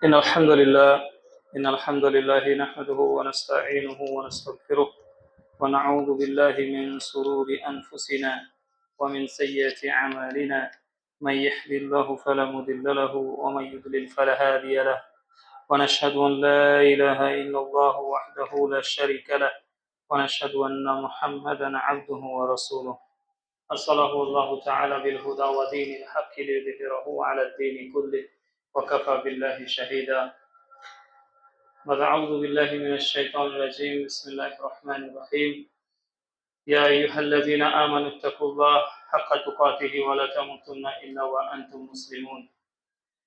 إن الحمد لله نحمده ونستعينه ونستغفره ونعوذ بالله من شرور أنفسنا ومن سيئات أعمالنا. من يهد الله فلا مضل له ومن يضلل فلا هادي له، ونشهد أن لا إله إلا الله وحده لا شريك له، ونشهد أن محمدا عبده ورسوله أرسله الله تعالى بالهدى ودين الحق ليظهره على الدين كله وكفى بالله شهيدا. أعوذ بالله من الشيطان الرجيم. بسم الله الرحمن الرحيم. يا أيها الذين آمنوا اتقوا الله حق تقاته ولا تموتن إلا وأنتم مسلمون.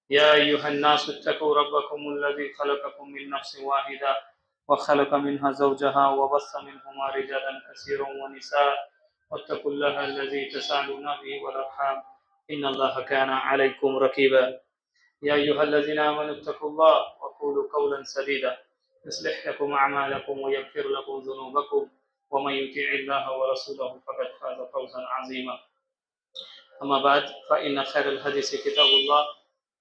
يا أيها الناس اتقوا ربكم الذي خلقكم من نفس واحدة وخلق منها زوجها وبث منهما رجالا كثيرا ونساء واتقوا الله الذي تساءلون به والأرحام إن الله كان عليكم رقيبا. يا أيها الذين آمنوا اتقوا الله وقولوا قولا سديدا يصلح لكم أعمالكم ويغفر لكم ذنوبكم ومن يطع الله ورسوله فقد فاز فوزا عظيما. أما بعد فإن خير الحديث كتاب الله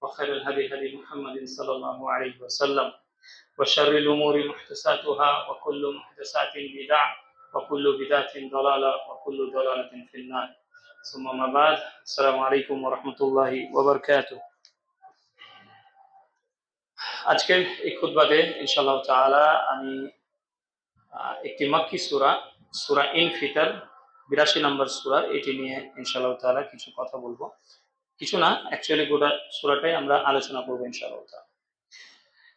وخير الهدي هدي محمد صلى الله عليه وسلم وشر الأمور محدثاتها وكل محدثات بدعة وكل بدعة ضلالة وكل ضلالة في النار. ثم ما بعد، السلام عليكم ورحمة الله وبركاته. আজকের এই খুতবাতে ইনশাআল্লাহ তাআলা আমি একটি মাক্কি সূরা সূরা ইনফিতর 82 নম্বর সূরা, এটি নিয়ে ইনশাআল্লাহ তাআলা কিছু কথা বলবো। কিছু না, অ্যাকচুয়ালি গোটা সূরাটাই আমরা আলোচনা করব ইনশাআল্লাহ তাআলা।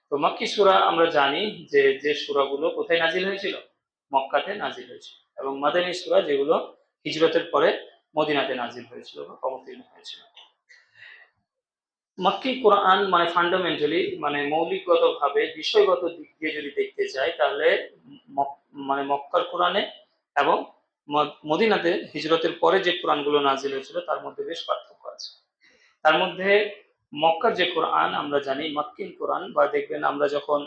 তো মাক্কি সূরা আমরা জানি যে সূরাগুলো কোথায় নাজিল হয়েছিল? মক্কাতে নাজিল হয়েছিল, এবং মাদানী সূরা যেগুলো হিজরতের পরে মদিনাতে নাজিল হয়েছিল বা অবতীর্ণ হয়েছিল। মাক্কি কোরআন মানে ফান্ডামেন্টালি মানে মৌলিকগতভাবে বিষয়গত দিক দিয়ে যদি দেখতে চাই, তাহলে মানে মক্কার কোরআনে এবং মদিনাতে হিজরতের পরে যে কোরআনগুলো নাজিল হয়েছিল তার মধ্যে বেশ পার্থক্য আছে। তার মধ্যে মক্কার যে কোরআন আমরা জানি মাক্কিন কোরআন, বা দেখবেন আমরা যখন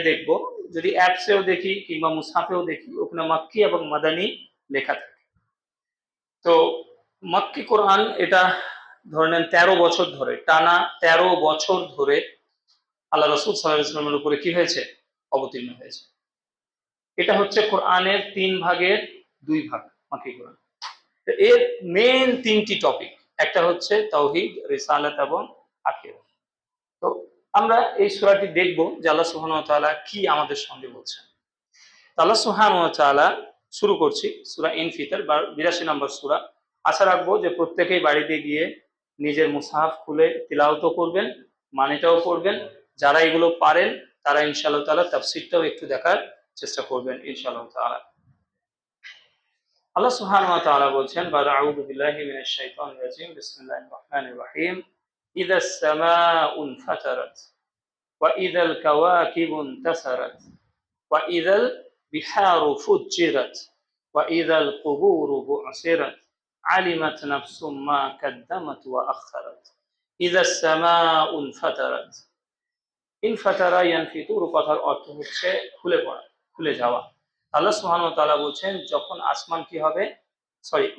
দেখব, যদি অ্যাপসেও দেখি কিংবা মুসহাফেও দেখি, ওখানে মাক্কি এবং মাদানী লেখা থাকে। তো মাক্কি কোরআন এটা ধরে নেন 13 বছর ধরে, টানা 13 বছর ধরে আল্লাহ রাসূল সাল্লাল্লাহু আলাইহি ওয়াসাল্লামের উপরে কি হয়েছে? অবতীর্ণ হয়েছে। এটা হচ্ছে কোরআনের 3 ভাগের 2 ভাগ মাক্কি কোরআন। এর মেইন 3টি টপিক, একটা হচ্ছে তাওহীদ, রিসালাত এবং আখিরাত। তো আমরা এই সূরাটি দেখব যে আল্লাহ সুবহানাহু ওয়া তাআলা কি আমাদের সঙ্গে বলছেন। আল্লাহ সুবহানাহু ওয়া তাআলা শুরু করছি সূরা ইনফিতর 82 নম্বর সূরা। আশা রাখবো যে প্রত্যেকেই বাড়িতে গিয়ে নিজের মুসহাফ খুলে তিলাওয়াত করবেন, মানেটাও পড়বেন। যারা এগুলো পারেন তারা ইনশাআল্লাহ তাআলা তাফসীরটাও একটু দেখার চেষ্টা করবেন ইনশাআল্লাহ তাআলা। আল্লাহ সুবহানাহু ওয়া তাআলা বলছেন, আউযু বিল্লাহি মিনাশ শাইতানির রাজীম, বিসমিল্লাহির রহমানির রহিম। ইযাস সামাউ ফাতারাত ওয়া ইযাল কাওয়াকিবু ইনতাসারাত ওয়া ইযাল বিহারু ফুজ্জিরাত ওয়া ইযাল কুবুরু বু'সিরাত আলিমাত নাফসুম মা কাদ্দামাত ওয়া আখখারাত ইযাস সামাউ ফাতারাত। ইনফাতারা ইয়ানফিতুর কথার অর্থ হচ্ছে খুলে পড়া, খুলে যাওয়া। আল্লাহ সুবহানাহু ওয়া তাআলা বলছেন যখন আসমান কি হবে,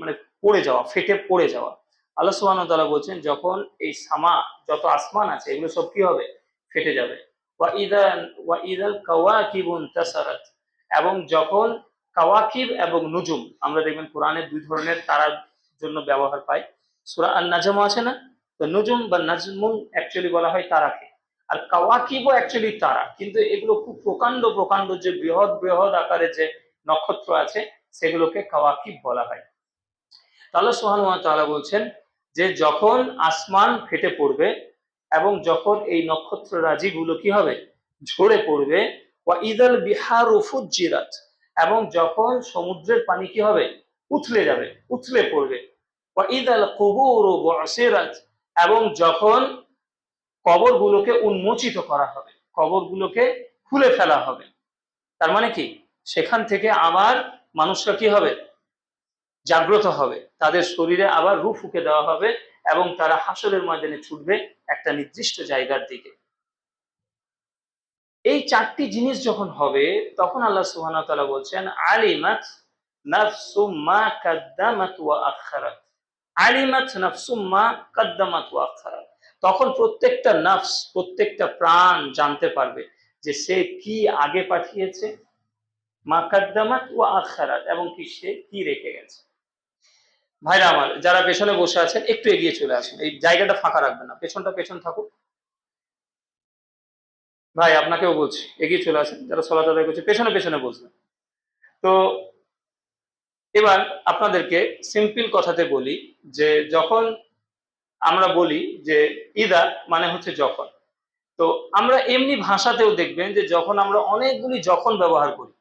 মানে পড়ে যাওয়া, ফেটে পড়ে যাওয়া। আল্লাহ সুবহানাহু ওয়া তাআলা বলছেন যখন এই সামা, যত আসমান আছে এগুলো সব কি হবে? ফেটে যাবে। ওয়া ইদাল কাওয়াকিবু ইনতাসারাত, এবং যখন কাওয়াকিব এবং নুজুম, আমরা দেখবেন কোরআনে 2 ধরনের তারার জন্য ব্যবহার পাই। সূরা আন-নাজম আছে না? তো নুজুম বা নাজমুন অ্যাকচুয়ালি বলা হয় তারাকে, আর কাওয়াকিবও অ্যাকচুয়ালি তারা, কিন্তু এগুলো খুব প্রকাণ্ড প্রকাণ্ড যে বৃহৎ বৃহৎ আকারে যে নক্ষত্র আছে সেগুলোকে কাওয়াকিব বলা হয়। আল্লাহ সুবহানাহু ওয়া তাআলা বলছেন যে যখন আসমান ফেটে পড়বে এবং যখন এই নক্ষত্র রাজিগুলো কি হবে? ঝরে পড়বে। ওয়া ইদাল বিহারু ফুজ্জিরাত, এবং যখন সমুদ্রের পানি কি হবে? উথলে যাবে, উথলে পড়বে। ওয়া ইদাল কুবুরু বু'সিরাত, এবং যখন কবরগুলোকে উন্মোচিত করা হবে, কবরগুলোকে খুলে ফেলা হবে। তার মানে কি? সেখান থেকে আবার মানুষরা কি হবে? জাগ্রত হবে, তাদের শরীরে আবার রূহ ফুঁকে দেওয়া হবে এবং তারা হাসরের ময়দানে ছুটবে একটা নির্দিষ্ট জায়গার দিকে। এই 4টি জিনিস যখন হবে তখন আল্লাহ সুবহানাহু ওয়া তাআলা বলছেন আলিমাত নাফসুম মা কাদ্দামাত ওয়া আখখারাত। আলিমাত নাফসুম মা কাদ্দামাত ওয়া আখারাত, তখন প্রত্যেকটা নফস, প্রত্যেকটা প্রাণ জানতে পারবে যে সে কি আগে পাঠিয়েছে, মা কাদ্দামাত ওয়া আখারাত, এবং কি সে কি রেখে গেছে। ভাইরা আমার, যারা পেছনে বসে আছেন একটু এগিয়ে চলে আসুন, এই জায়গাটা ফাঁকা রাখবেন না, পেছনটা পেছন থাকুক। ভাই আপনাকেও বলছি এগিয়ে চলে আসেন, যারা সলাত আদায় করছে পেছনে পেছনে বসবেন। তো এবার আপনাদেরকে সিম্পল কথাতে বলি যে যখন আমরা বলি যে ইদা মানে হচ্ছে যখন, তো আমরা এমনি ভাষাতেও দেখবেন যে যখন আমরা অনেকগুলি যখন ব্যবহার করি,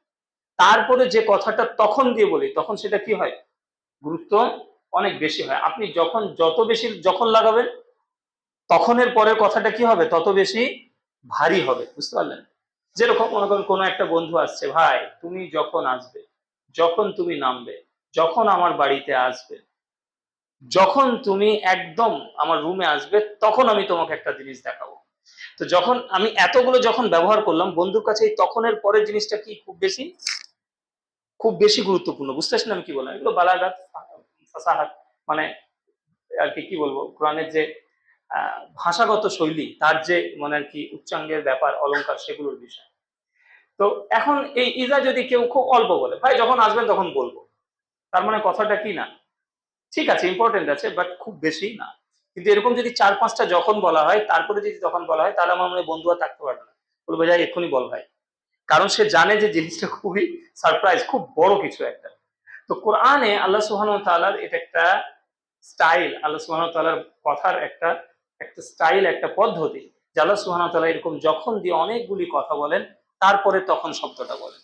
তারপরে যে কথাটা তখন দিয়ে বলি, তখন সেটা কি হয়, গুরুত্ব অনেক বেশি হয়। আপনি যখন যত বেশি যখন লাগাবেন, তখনের পরের কথাটা কি হবে, তত বেশি ভারী হবে, বুঝতে পারলেন? যেরকম মনে করেন কোনো একটা বন্ধু আসছে, ভাই তুমি যখন আসবে, যখন তুমি নামবে, যখন আমার বাড়িতে আসবে, যখন তুমি একদম আমার রুমে আসবে, তখন আমি তোমাকে একটা জিনিস দেখাবো। তো যখন আমি এতগুলো যখন ব্যবহার করলাম, বন্ধুর কাছে এই তখনের পরের জিনিসটা কি খুব বেশি, খুব বেশি গুরুত্বপূর্ণ। বুঝতে পারছেন আমি কি বললাম? এগুলো বালাগাত, ফাসাহাত, মানে আর কি কি বলবো, কোরআনের যে ভাষাগত শৈলী, তার যে মানে আর কি উচ্চাঙ্গের ব্যাপার, অলংকার, সেগুলোর বিষয়। তো এখন এই ইজা যদি কেউ খুব অল্প বলে, ভাই যখন আসবেন তখন বলবো, তার মানে কথাটা কি না, ঠিক আছে ইম্পর্টেন্ট আছে, বাট খুব বেশি না। কিন্তু এরকম যদি 4-5টা যখন বলা হয়, তারপরে যদি তখন বলা হয়, তাহলে আমার মনে হয় বন্ধু আর থাকতে পারবে না, বলবো যাই এক্ষুনি বল ভাই। কারণ সে জানে যে জিনিসটা খুবই সারপ্রাইজ, খুব বড় কিছু একটা। তো কোরআনে আল্লাহ সুবহানাহু ওয়া তাআলার এটা একটা স্টাইল, আল্লাহ সুবহানাহু ওয়া তাআলার কথার একটা একটা স্টাইল, একটা পদ্ধতি, যে আল্লাহ সুবহানাহু ওয়া তাআলা এরকম যখন দিয়ে অনেকগুলি কথা বলেন, তারপরে তখন শব্দটা বলেন।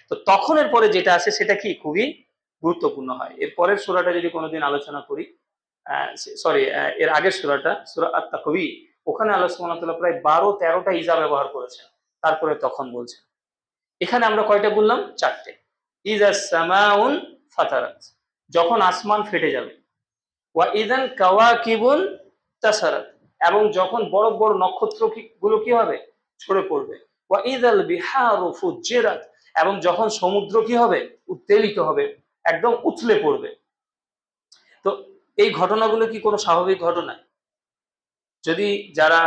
তো তখনের পরে যেটা আসে সেটা কি খুবই গুরুত্বপূর্ণ হয়। এর পরের সূরাটা যদি কোনোদিন আলোচনা করি, সরি, এর আগের সূরাটা সূরা আত-তাকওয়ির, ওখানে আল্লাহ সুবহানাহু ওয়া তাআলা প্রায় 12-13টা ইজা ব্যবহার করেছেন, তারপরে তখন বলছেন। এখানে আমরা কয়টা বললাম? 4টে। ইজাস সামাউন ফাতারাত, যখন আসমান ফেটে যাবে, ওয়া ইদান কাওয়াকিবুন তাসারাত, এবং যখন বড় বড় নক্ষত্র গুলো কি হবে, ঝরে পড়বে। ওয়া ইদাল বিহারু ফুজ্জিরাত, এবং যখন সমুদ্র কি হবে, উত্তেলিত হবে, একদম উথলে পড়বে। তো এই ঘটনাগুলো কি কোনো স্বাভাবিক ঘটনা? যদি যারা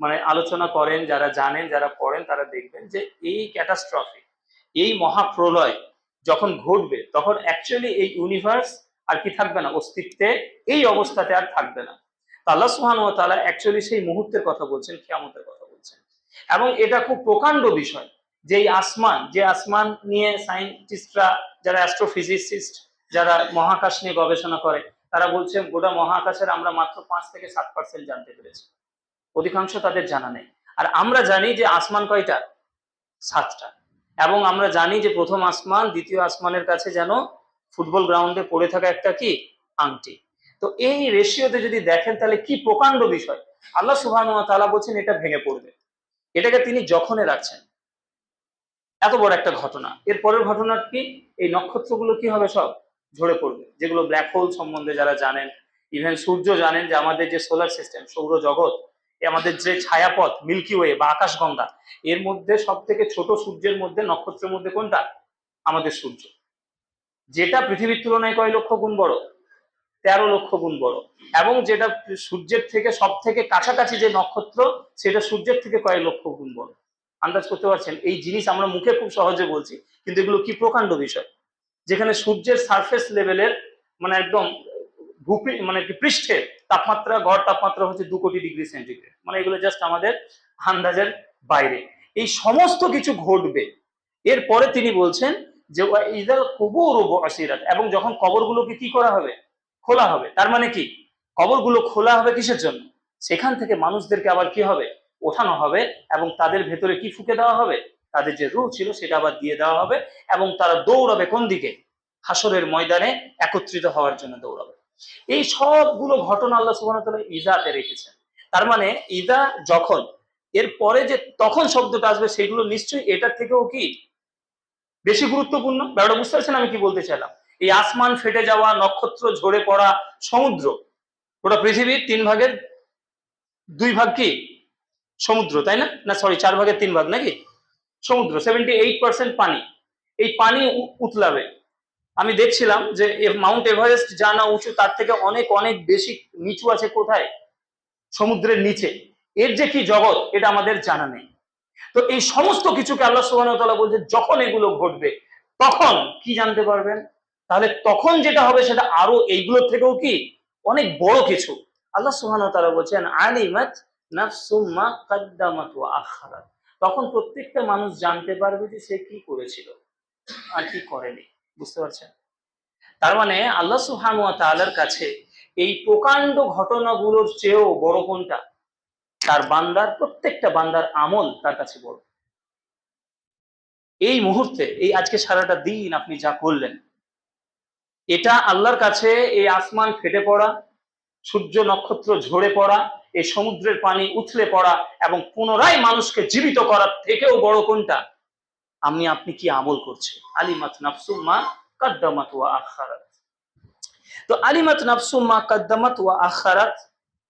মানে আলোচনা করেন, যারা জানেন, যারা পড়েন, তারা দেখবেন যে এই ক্যাটাস্ট্রফি, এই মহাপ্রলয় যখন ঘটবে, তখন অ্যাকচুয়ালি এই ইউনিভার্স আর কি থাকবে না, অস্তিত্বে এই অবস্থাতে আর থাকবে না। আল্লাহ সুবহানাহু ওয়া তাআলা অ্যাকচুয়ালি সেই মুহূর্তের কথা বলছেন, কিয়ামতের কথা বলছেন। এবং এটা খুব প্রকাণ্ড বিষয় যে এই আসমান, যে আসমান নিয়ে সায়েন্টিস্টরা, যারা অ্যাস্ট্রোফিজিসিস্ট, যারা মহাকাশ নিয়ে গবেষণা করে, তারা বলছেন গোটা মহাকাশের আমরা মাত্র 5-7% জানতে পেরেছি, অধিকাংশ তাদের জানা নেই। আর আমরা জানি যে আসমান কয়টা, 7টা। এবং আমরা জানি যে প্রথম আসমান দ্বিতীয় আসমানের কাছে যেন ফুটবল গ্রাউন্ডে পড়ে থাকা একটা কি আংটি। তো এই রেশিওতে যদি দেখেন, তাহলে কি প্রকাণ্ড বিষয়। আল্লাহ সুবহানাহু ওয়া তাআলা বলছেন এটা ভেঙে পড়বে, এটাকে তিনি যখনে রাখছেন, এত বড় একটা ঘটনা। এর পরের ঘটনা কি, এই নক্ষত্রগুলো কি হবে, সব ঝরে পড়বে, যেগুলো ব্ল্যাক হোল সম্বন্ধে যারা জানেন, ইভেন সূর্য জানেন, যে আমাদের যে সোলার সিস্টেম, সৌরজগৎ, আমাদের যে ছায়াপথ মিল্কি ওয়ে বা আকাশগঙ্গা, এর মধ্যে সব থেকে ছোট সূর্যের মধ্যে, নক্ষত্রের মধ্যে কোনটা, আমাদের সূর্য, যেটা পৃথিবীর তুলনায় কয় লক্ষ গুণ বড়, 13 লক্ষ গুণ বড়। এবং যেটা সূর্যের থেকে সব থেকে কাছাকাছি যে নক্ষত্র, সেটা সূর্যের থেকে কয়েক লক্ষ গুণ বড়। আন্দাজ করতে পারছেন? এই জিনিস আমরা মুখে খুব সহজে বলছি, কিন্তু এগুলো কি প্রকাণ্ড বিষয়। যেখানে সূর্যের সারফেস লেভেলের মানে একদম ভূপৃ মানে কি পৃষ্ঠের তাপমাত্রা, গড় তাপমাত্রা হচ্ছে 2 কোটি ডিগ্রি সেন্টিগ্রেড, মানে এগুলো জাস্ট আমাদের আন্দাজের বাইরে। এই সমস্ত কিছু ঘটবে। এরপরে তিনি বলছেন যে ইদাল কুবুর বুসিরাত, এবং যখন কবরগুলোকে কি করা হবে, খোলা হবে। তার মানে কি, কবরগুলো খোলা হবে কিসের জন্য, সেখান থেকে মানুষদেরকে আবার কি হবে, ওঠানো হবে, এবং তাদের ভেতরে কি ফুঁকে দেওয়া হবে, তাদের যে রূহ ছিল সেটা আবার দিয়ে দেওয়া হবে, এবং তারা দৌড়াবে কোন দিকে, হাসরের ময়দানে একত্রিত হওয়ার জন্য দৌড়াবে। এই সবগুলো ঘটনা আল্লাহ সুবহানাহু ওয়া তাআলা ইজাতে রেখেছেন। তার মানে ইজা যখন, এর পরে যে তখন শব্দটা আসবে, সেগুলো নিশ্চয়ই এটার থেকেও কি বেশি গুরুত্বপূর্ণ। ব্যাপারটা বুঝতে পারছেন আমি কি বলতে চাইলাম? এই আসমান ফেটে যাওয়া, নক্ষত্র ঝরে পড়া, সমুদ্র, গোটা পৃথিবীর 3/2 ভাগ কি সমুদ্র, তাই না? না সরি, 4/3 ভাগ নাকি সমুদ্র, 78% পানি। এই পানি উতলাবে, আমি দেখছিলাম যে মাউন্ট এভারেস্ট যা না উঁচু তার থেকে অনেক অনেক বেশি নিচু আছে কোথায়? সমুদ্রের নিচে। এর যে কি জগৎ এটা আমাদের জানা নেই। তো এই সমস্ত কিছুকে আল্লাহ সুবহানাহু ওয়া তাআলা বলছে যখন এগুলো ঘটবে তখন কি জানতে পারবেন? তাহলে তখন যেটা হবে সেটা আরো এইগুলোর থেকেও কি অনেক বড় কিছু। আল্লাহ সুবহানাহু ওয়া তাআলা বলছেন আলিমাত নাফসুম মা কাদ্দামাত ওয়া আখারাত। তখন প্রত্যেকটা মানুষ জানতে পারবে যে সে কি করেছিল আর কি করেনি। বুঝতে পারছেন? তার মানে আল্লাহ সুবহানাহু ওয়া তাআলার কাছে এই প্রকাণ্ড ঘটনাগুলোর চেয়েও বড় কোনটা? তার বান্দার, প্রত্যেকটা বান্দার আমল তার কাছে বড়। এই মুহূর্তে, এই আজকে সারাটা দিন আপনি যা করলেন, এটা আল্লাহর কাছে এই আসমান ফেটে পড়া, সূর্য নক্ষত্র ঝরে পড়া, এই সমুদ্রের পানি উথলে পড়া এবং পুনরায় মানুষকে জীবিত করার থেকেও বড় কোনটা? আপনি কি আমল করছেন? আলিমাত নাফসুম মা কাদ্দামাত ওয়া আখারাত। তো আলিমাত নাফসুম মা কাদ্দামাত ওয়া আখারাত,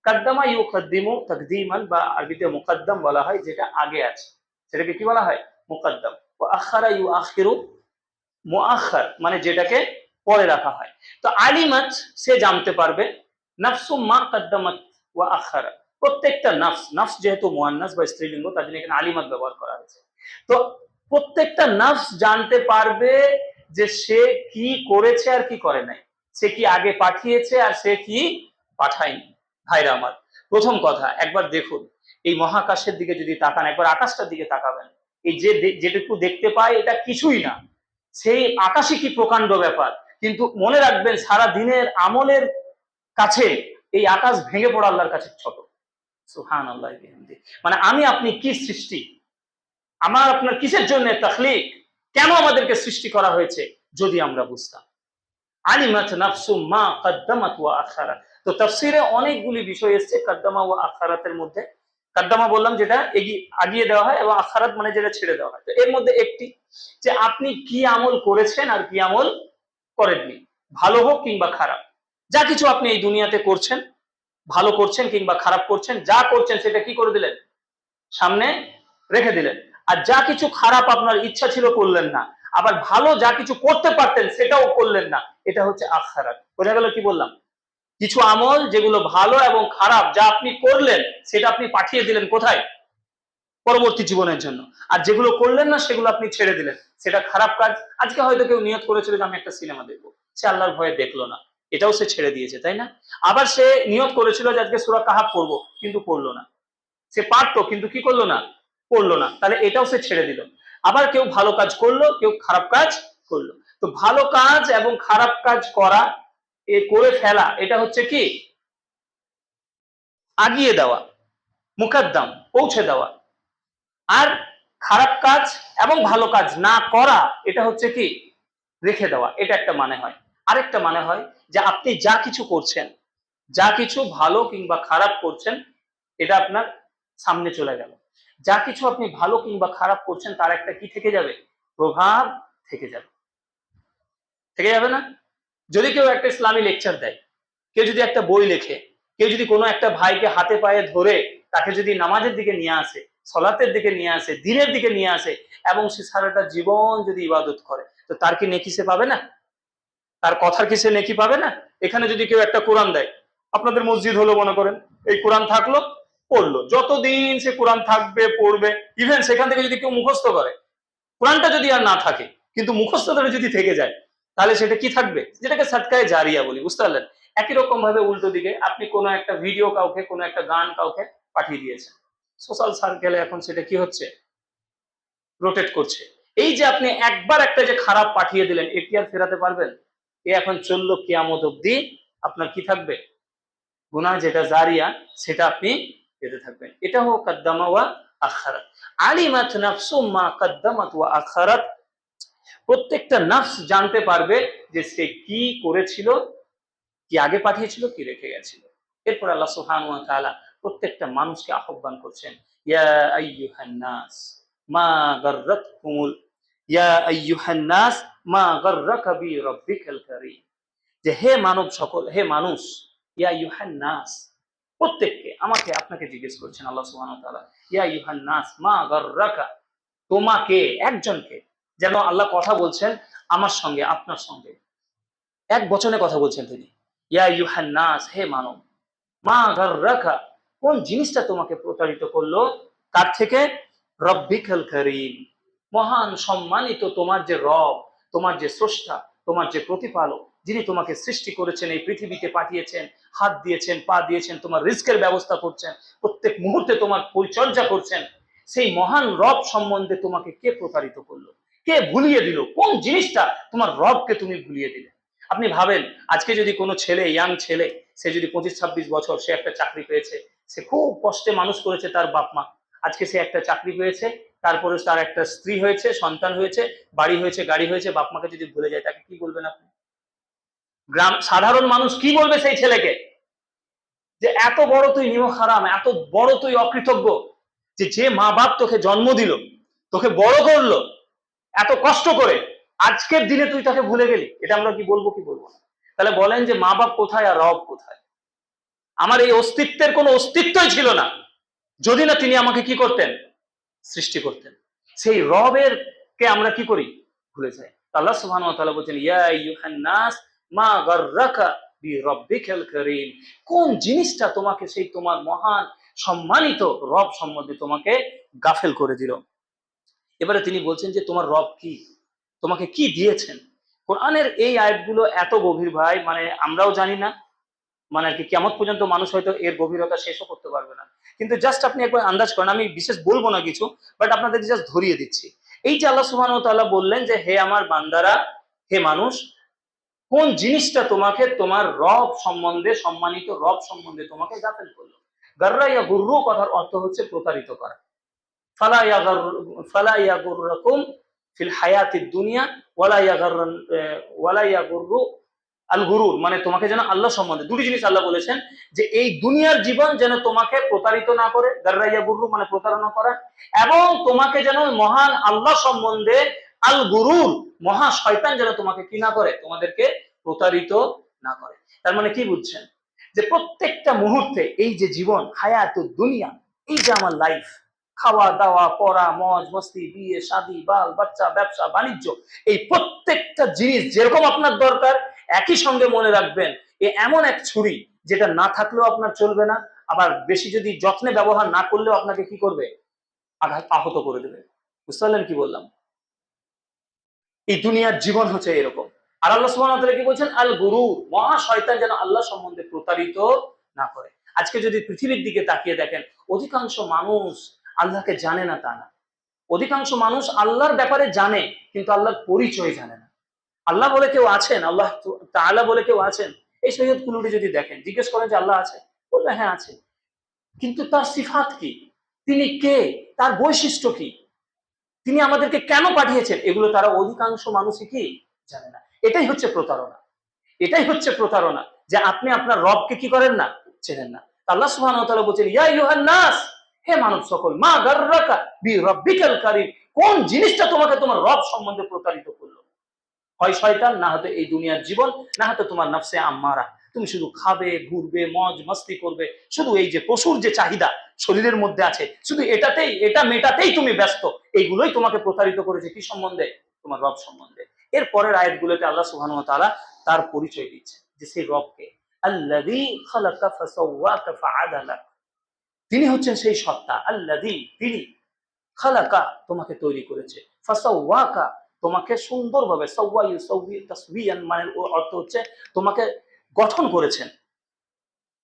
কাদ্দামা ইউকাদ্দিমু তাকদীমান, বা আরবিতে মুকাদ্দাম বলা হয় যেটা আগে আছে, সেটাকে কি বলা হয়? মুকাদ্দাম। ওয়া আখারা ইউআখিরু, মুআখার মানে যেটাকে পরে রাখা হয়। তো আলিমাত সে জানতে পারবে, নাফসুম মা কাদ্দামাত ওয়া আখারা প্রত্যেকটা নাফস, নাফস যেহেতু মুয়ান্নাস বা স্ত্রীলিঙ্গ তার জন্য এখানে আলিমাত ব্যবহার করা হয়েছে। তো প্রত্যেকটা নাফস জানতে পারবে যে সে কি করেছে আর কি করে নাই, সে কি আগে পাঠিয়েছে আর সে কি পাঠায়নি। ভাইরা আমার, প্রথম কথা একবার দেখুন এই মহাকাশের দিকে যদি তাকান, একবার আকাশটার দিকে তাকাবেন, এই যে যেটুকু দেখতে পাই এটা কিছুই না, সেই আকাশই কি প্রকাণ্ড ব্যাপার। কিন্তু মনে রাখবেন সারা দিনের আমলের কাছে এই আকাশ ভেঙে পড়া আল্লাহর কাছে ছোট। সুবহানাল্লাহ। মানে আমি আপনি কি সৃষ্টি, আমার আপনার কিসের জন্য তাখলিক, কেন আমাদেরকে সৃষ্টি করা হয়েছে যদি আমরা বুঝতাম। আলিমাত নাফসুম মা কাদ্দামাত ওয়া আখারাত। তো তাফসীরে অনেকগুলি বিষয় এসেছে কাদ্দামা ওয়া আখারাতের মধ্যে। কাদ্দামা বললাম যেটা আগিয়ে দেওয়া হয়, এবং আখারাত মানে যেটা ছেড়ে দেওয়া হয়। তো এর মধ্যে একটি যে আপনি কি আমল করেছেন আর কি আমল করেননি, ভালো হোক কিংবা খারাপ। যা কিছু আপনি এই দুনিয়াতে করছেন, ভালো করছেন কিংবা খারাপ করছেন, যা করছেন সেটা কি করে দিলেন? সামনে রেখে দিলেন। আর যা কিছু খারাপ আপনার ইচ্ছা ছিল করলেন না, আবার ভালো যা কিছু করতে পারতেন সেটাও করলেন না, এটা হচ্ছে আখিরাত। বোঝা গেল কি বললাম? কিছু আমল যেগুলো ভালো এবং খারাপ যা আপনি করলেন সেটা আপনি পাঠিয়ে দিলেন কোথায়? পরবর্তী জীবনের জন্য। আর যেগুলো করলেন না সেগুলো আপনি ছেড়ে দিলেন, সেটা খারাপ কাজ। আজকে হয়তো কেউ নিয়ত করেছিল যে আমি একটা সিনেমা দেখবো, সে আল্লাহর ভয়ে দেখলো না, এটাও সে ছেড়ে দিয়েছে, তাই না? আবার সে নিয়ত করেছিল যে আজকে সূরা কাহাফ পড়বো, কিন্তু পড়লো না। সে পারতো কিন্তু কি করলো না? করলো না, তাহলে এটাও সে ছেড়ে দিল। আবার কেউ ভালো কাজ করলো, কেউ খারাপ কাজ করলো। তো ভালো কাজ এবং খারাপ কাজ করা, এ করে ফেলা, এটা হচ্ছে কি আগিয়ে দেওয়া, মুকাদ্দাম, পৌঁছে দেওয়া। আর খারাপ কাজ এবং ভালো কাজ না করা, এটা হচ্ছে কি রেখে দেওয়া। এটা একটা মানে হয়। আরেকটা মানে হয় যে আপনি যা কিছু করছেন, যা কিছু ভালো কিংবা খারাপ করছেন, এটা আপনার সামনে চলে গেল। যা কিছু আপনি ভালো কিংবা খারাপ করছেন তার একটা কি থেকে যাবে? প্রভাব থেকে যাবে। থেকে যাবে না? যদি কেউ একটা ইসলামী লেকচার দেয়, কেউ যদি একটা বই লেখে, কেউ যদি কোনো একটা ভাইকে হাতে পায়ে ধরে তাকে যদি নামাজের দিকে নিয়ে আসে, সলাতের দিকে নিয়ে আসে, দ্বীনের দিকে নিয়ে আসে, এবং সে সারাটা জীবন যদি ইবাদত করে, তো তার কি নেকি সে পাবে না? তার কথার কি সে নেকি পাবে না? এখানে যদি কেউ একটা কোরআন দেয়, আপনাদের মসজিদ হলো মনে করেন, এই কোরআন থাকলো, পড়লো, যতদিন সে কোরআন থাকবে পড়বে। ইভেন সেখান থেকে যদি কেউ মুখস্থ করে, কোরআনটা যদি আর না থাকে কিন্তু মুখস্থ ধরে যদি থেকে যায়, তাহলে সেটা কি থাকবে? যেটাকে সাদকায়ে জারিয়া বলি। বুঝতে পারলেন? একই রকম ভাবে উল্টো দিকে আপনি কোনো একটা ভিডিও কাউকে, কোনো একটা গান কাউকে পাঠিয়ে দিয়েছেন, সোশ্যাল সার্কেলে এখন সেটা কি হচ্ছে? রোটেট করছে। এই যে আপনি একবার একটা যে খারাপ পাঠিয়ে দিলেন, এটি আর ফেরাতে পারবেন? এ এখন চললো কিয়ামত অব্দি, আপনার কি থাকবে? গুনাহ যেটা জারিয়া, সেটা আপনি পেতে থাকবেন। এটা হোক কাদ্দামা ওয়া আখারাত। আলিমাত নাফসুম মা কাদ্দামাত ওয়া আখারাত। প্রত্যেকটা নাফস জানতে পারবে যে সে কি করেছিল, কি আগে পাঠিয়েছিল, কি রেখে গেছিল। এরপর আল্লাহ সুবহানাহু ওয়া তাআলা প্রত্যেকটা মানুষকে আহ্বান করছেন, ইয়া আইয়ুহান নাস মা গাররাতকুমুল, ইয়া আইয়ুহান নাস মা গাররাকা বিরাব্বিকাল কারীম। যে হে মানব সকল, হে মানুষ, ইয়া আইয়ুহান নাস, প্রত্যেককে, আমাকে আপনাকে জিজ্ঞেস করছেন আল্লাহ সুবহানাহু ওয়া তাআলা, ইয়া আইয়ুহান নাস মা গাররাকা, তোমাকে, একজনকে, যেন আল্লাহ কথা বলছেন আমার সঙ্গে, আপনার সঙ্গে। এক বচনে কথা বলছেন তিনি, ইয়া আইয়ুহান নাস, হে মানব, মা গাররাকা, কোন জিনিসটা তোমাকে প্রতারিত করলো, কার থেকে? রব্বিকাল কারীম, মহান সম্মানিত তোমার যে রব, তোমার যে স্রষ্টা, তোমার যে প্রতিপালক, যিনি তোমাকে সৃষ্টি করেছেন, এই পৃথিবীতে পাঠিয়েছেন, হাত দিয়েছেন, পা দিয়েছেন, তোমার রিস্কের ব্যবস্থা করছেন, প্রত্যেক মুহূর্তে তোমার পরিচর্যা করছেন, সেই মহান রব সম্বন্ধে তোমাকে কে প্রতারিত করলো, কে ভুলিয়ে দিল? কোন জিনিসটা তোমার রবকে তুমি ভুলিয়ে দিলে? আপনি ভাবেন, আজকে যদি কোনো ছেলে, ইয়াং ছেলে, সে যদি 25-26 বছর, সে একটা চাকরি পেয়েছে, সে খুব কষ্টে মানুষ করেছে তার বাপ মা, আজকে সে একটা চাকরি পেয়েছে, তারপরে তার একটা স্ত্রী হয়েছে, সন্তান হয়েছে, বাড়ি হয়েছে, গাড়ি হয়েছে, বাপ মাকে যদি ভুলে যায়, তাকে কি বলবেন আপনি? গ্রাম সাধারণ মানুষ কি বলবে সেই ছেলেকে? যে এত বড় তুই নিমক-হারাম, এত বড় তুই অকৃতজ্ঞ, যে যে মা বাপ তোকে জন্ম দিল, তোকে বড় করলো এত কষ্ট করে, আজকের দিনে তুই তাকে ভুলে গেলি। এটা আমরা কি বলবো কি বলবো না? তাহলে বলেন যে মা বাপ কোথায় আর রব কোথায়? আমার এই অস্তিত্বের কোনো অস্তিত্বই ছিল না যদি না তিনি আমাকে কি করতেন? সৃষ্টি করতেন। সেই রবের কে আমরা কি করি? ভুলে যাই। আল্লাহ সুবহানাহু ওয়া তাআলা বলেন, ইয়া আইয়ুহান নাস মা গাররাকা বিরাব্বিকাল কারীম, কোন জিনিসটা তোমাকে সেই তোমার মহান সম্মানিত রব সম্বন্ধে তোমাকে গাফেল করে দিল? এবারে তিনি বলছেন যে তোমার রব কি, তোমাকে কি দিয়েছেন? কোরআনের এই আয়াতগুলো এত গভীর ভাই, মানে আমরাও জানি না, মানে আর কি কিয়ামত পর্যন্ত মানুষ হয়তো এর গভীরতা শেষও করতে পারবে না। কিন্তু জাস্ট আপনি একবার আন্দাজ করেন, আমি বিশেষ বলবো না কিছু, বাট আপনাদের জাস্ট ধরিয়ে দিচ্ছি। এই যে আল্লাহ সুবহানাহু ওয়া তাআলা বললেন যে হে আমার বান্দারা, হে মানুষ, কোন জিনিসটা তোমাকে তোমার রব সম্বন্ধে, সম্মানিত রব সম্বন্ধে তোমাকে গাফেল করলো? গাররা ইয়া গুররু কথার অর্থ হচ্ছে প্রতারিত করা। ফালা ইয়াগার ফালা ইয়াগুররাকুম ফিল হায়াতিদ দুনিয়া ওয়ালা ইয়াগাররান ওয়ালা ইয়াগুররু আল গুরুর, মানে তোমাকে যেন আল্লাহ সম্বন্ধে দুটি জিনিস আল্লাহ বলেছেন, যে এই দুনিয়ার জীবন যেন তোমাকে প্রতারিত না করে, গাররাইয়া গুরু মানে প্রতারণা করা, এবং তোমাকে যেন মহান আল্লাহ সম্বন্ধে আল গুরুর, মহা শয়তান যেন তোমাকে কি না করে, তোমাদেরকে প্রতারিত না করে। তার মানে কি বুঝছেন? যে প্রত্যেকটা মুহূর্তে এই যে জীবন, হায়াতুদ দুনিয়া, এই যে আমার লাইফ, খাওয়া দাওয়া, পড়া, মজ মস্তি, বিয়ে শাদী, বাল বাচ্চা, ব্যবসা বাণিজ্য, এই প্রত্যেকটা জিনিস যেরকম আপনার দরকার, একই সঙ্গে মনে রাখবেন এ এমন এক ছুরি, যেটা না থাকলেও আপনার চলবে না, আবার বেশি যদি যত্নে ব্যবহার না করলেও আপনাকে কি করবে? আঘাত, আহত করে দেবে। বুঝতে পারলেন কি বললাম? এই দুনিয়ার জীবন হচ্ছে এরকম। আর আল্লাহ সুবহানাহু ওয়া তাআলা কি বলছেন? আল গুরু, মহা শয়তান যেন আল্লাহ সম্বন্ধে প্রতারিত না করে। আজকে যদি পৃথিবীর দিকে তাকিয়ে দেখেন, অধিকাংশ মানুষ আল্লাহকে জানে না তা না, অধিকাংশ মানুষ আল্লাহর ব্যাপারে জানে কিন্তু আল্লাহর পরিচয় জানে না। আল্লাহ বলে কেউ আছেন, আল্লাহ তাআলা বলে কেউ আছেন, এই সৈয়দ কুলুরি যদি দেখেন, জিজ্ঞেস করেন যে আল্লাহ আছে, বলবে হ্যাঁ আছে, কিন্তু তার সিফাত কি, তিনি কে, তার বৈশিষ্ট্য কি, তিনি আমাদেরকে কেন পাঠিয়েছেন, এগুলো তারা অধিকাংশ মানুষই কি জানে না। এটাই হচ্ছে প্রতারণা, এটাই হচ্ছে প্রতারণা, যে আপনি আপনার রবকে কি করেন না, চেনেন না। আল্লাহ সুবহানাহু ওয়া তাআলা বলেন, ইয়া আইয়ুহান নাস, হে মানব সকল, মা গাররাকা বিরাব্বিকাল কারীম, কোন জিনিসটা তোমাকে তোমার রব সম্বন্ধে প্রতারিত করলো? হয় শয়তান, না হয়তো এই দুনিয়ার জীবন, না হয়তো তোমার নফসে আম্মারা, তুমি শুধু খাবে, ঘুরবে, মজ মস্তি করবে, শুধু এই যে পশুর যে চাহিদা শরীরের মধ্যে আছে, শুধু এটাতেই, এটা মেটাতেই তুমি ব্যস্ত। এইগুলোই তোমাকে প্রতারিত করেছে কি সম্বন্ধে? তোমার রব সম্বন্ধে। এর পরের আয়াতগুলোতে আল্লাহ সুবহানাহু ওয়া তাআলা তার পরিচয় দিচ্ছে, যে সেই রবকে, আল্লাযী খালাকা ফাসাওয়াকা ফাআদালাক, তিনি হচ্ছেন সেই সত্তা, আল্লাযী, তিনি, খালাকা, তোমাকে তৈরি করেছে, ফাসাওয়াকা, তোমাকে সুন্দরভাবে, সাওয়া ইউসাউই তাসবিয়ান, মানে অর্থ হচ্ছে তোমাকে গঠন করেছেন।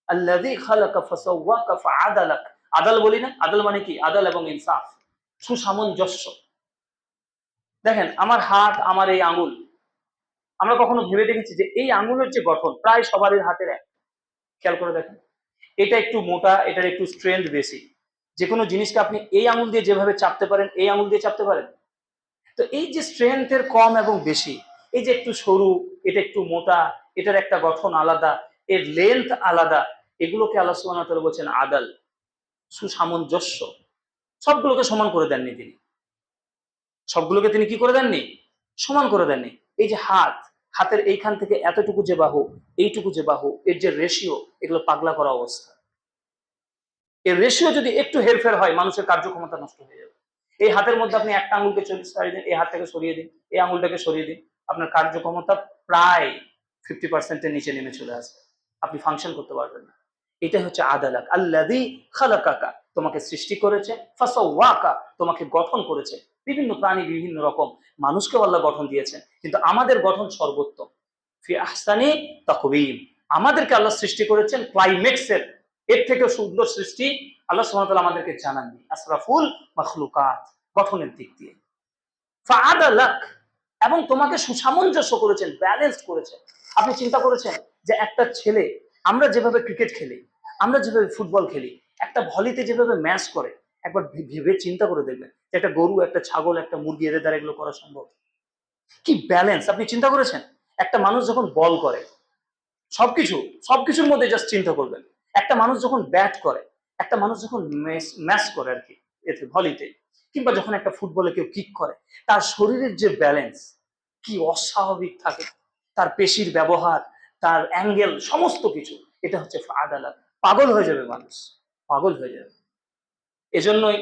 আল্লাযী খালাকা ফাসাওয়াকা ফাআদালাক, আদাল বলি না, আদাল মানে কি? আদাল এবং ইনসাফ, সুসামঞ্জস্য। দেখেন আমার হাত, আমার এই আঙ্গুল, আমরা কখনো ভেবে দেখেছি যে এই আঙ্গুলের যে গঠন প্রায় সবারই হাতের এক? খেয়াল করে দেখেন, এটা একটু মোটা, এটার একটু স্ট্রেংথ বেশি। যে কোনো জিনিসকে আপনি এই আঙ্গুল দিয়ে যেভাবে চাপতে পারেন, এই আঙ্গুল দিয়ে চাপতে পারেন? তো এই যে স্ট্রেংথের কম এবং বেশি, এই যে একটু সরু, এটা একটু মোটা, এটার একটা গঠন আলাদা, এর লেন্থ আলাদা, এগুলোকে আল্লাহ সুবহানাহু ওয়া তাআলা বলছেন আদাল, সুসামঞ্জস্য। সবগুলোকে সমান করে দেননি তিনি, সবগুলোকে তিনি কি করে দেননি? সমান করে দেননি। এই যে হাত, হাতের এইখান থেকে এতটুকু যে বাহু, এইটুকু যে বাহু, এর যে রেশিও, এগুলো পাগলা করা অবস্থা। এর রেশিও যদি একটু হেরফের হয়, মানুষের কার্যক্ষমতা নষ্ট হয়ে যাবে। এই হাতের মধ্যে আপনি একটা আঙুলকে সরিয়ে দিন, এই হাতটাকে সরিয়ে দিন, এই আঙুলটাকে সরিয়ে দিন, আপনার কার্যক্ষমতা প্রায় 50%-এর নিচে নেমে চলে আসবে, আপনি ফাংশন করতে পারবেন না। এটাই হচ্ছে আদালাক। আল্লাযী খালাকাকা, তোমাকে সৃষ্টি করেছে, ফাসাওয়াকা, তোমাকে গঠন করেছে। বিভিন্ন প্রাণী বিভিন্ন রকম, মানুষকেও আল্লাহ গঠন দিয়েছেন, কিন্তু আমাদের গঠন সর্বোত্তম। ফি আহসানি তাকওয়িম, আমাদেরকে আল্লাহ সৃষ্টি করেছেন ক্লাইমেক্সের, এর থেকে সুন্দর সৃষ্টি আল্লাহ সুবহানাহু ওয়া তাআলা আমাদেরকে জানাননি। আসরাফুল মাখলুকাত, গঠনের দিক দিয়ে। ফাআদালাক, এবং তোমাকে সুসামঞ্জস্য করেছেন, ব্যালেন্স করেছেন। আপনি চিন্তা করেছেন যে একটা ছেলে, আমরা যেভাবে ক্রিকেট খেলি, আমরা যেভাবে ফুটবল খেলি, একটা ভলিতে যেভাবে ম্যাচ করে, একবার ভেবে চিন্তা করে দেখবেন যে একটা গরু, একটা ছাগল, একটা মুরগি, এদের দ্বারা এগুলো করা সম্ভব? কি ব্যালেন্স! আপনি চিন্তা করেছেন একটা মানুষ যখন বল করে, সবকিছুর মধ্যে জাস্ট চিন্তা করবেন, একটা মানুষ যখন ব্যাট করে, একটা মানুষ যখন ম্যাচ করে আর কি, এতে ভলিতে, কিংবা যখন একটা ফুটবলে কেউ কিক করে, তার শরীরের যে ব্যালেন্স কি অস্বাভাবিক থাকে, তার পেশির ব্যবহার, তার অ্যাঙ্গেল, সমস্ত কিছু, এটা হচ্ছে আদালত। পাগল হয়ে যাবে মানুষ, পাগল হয়ে যাবে। এজন্যই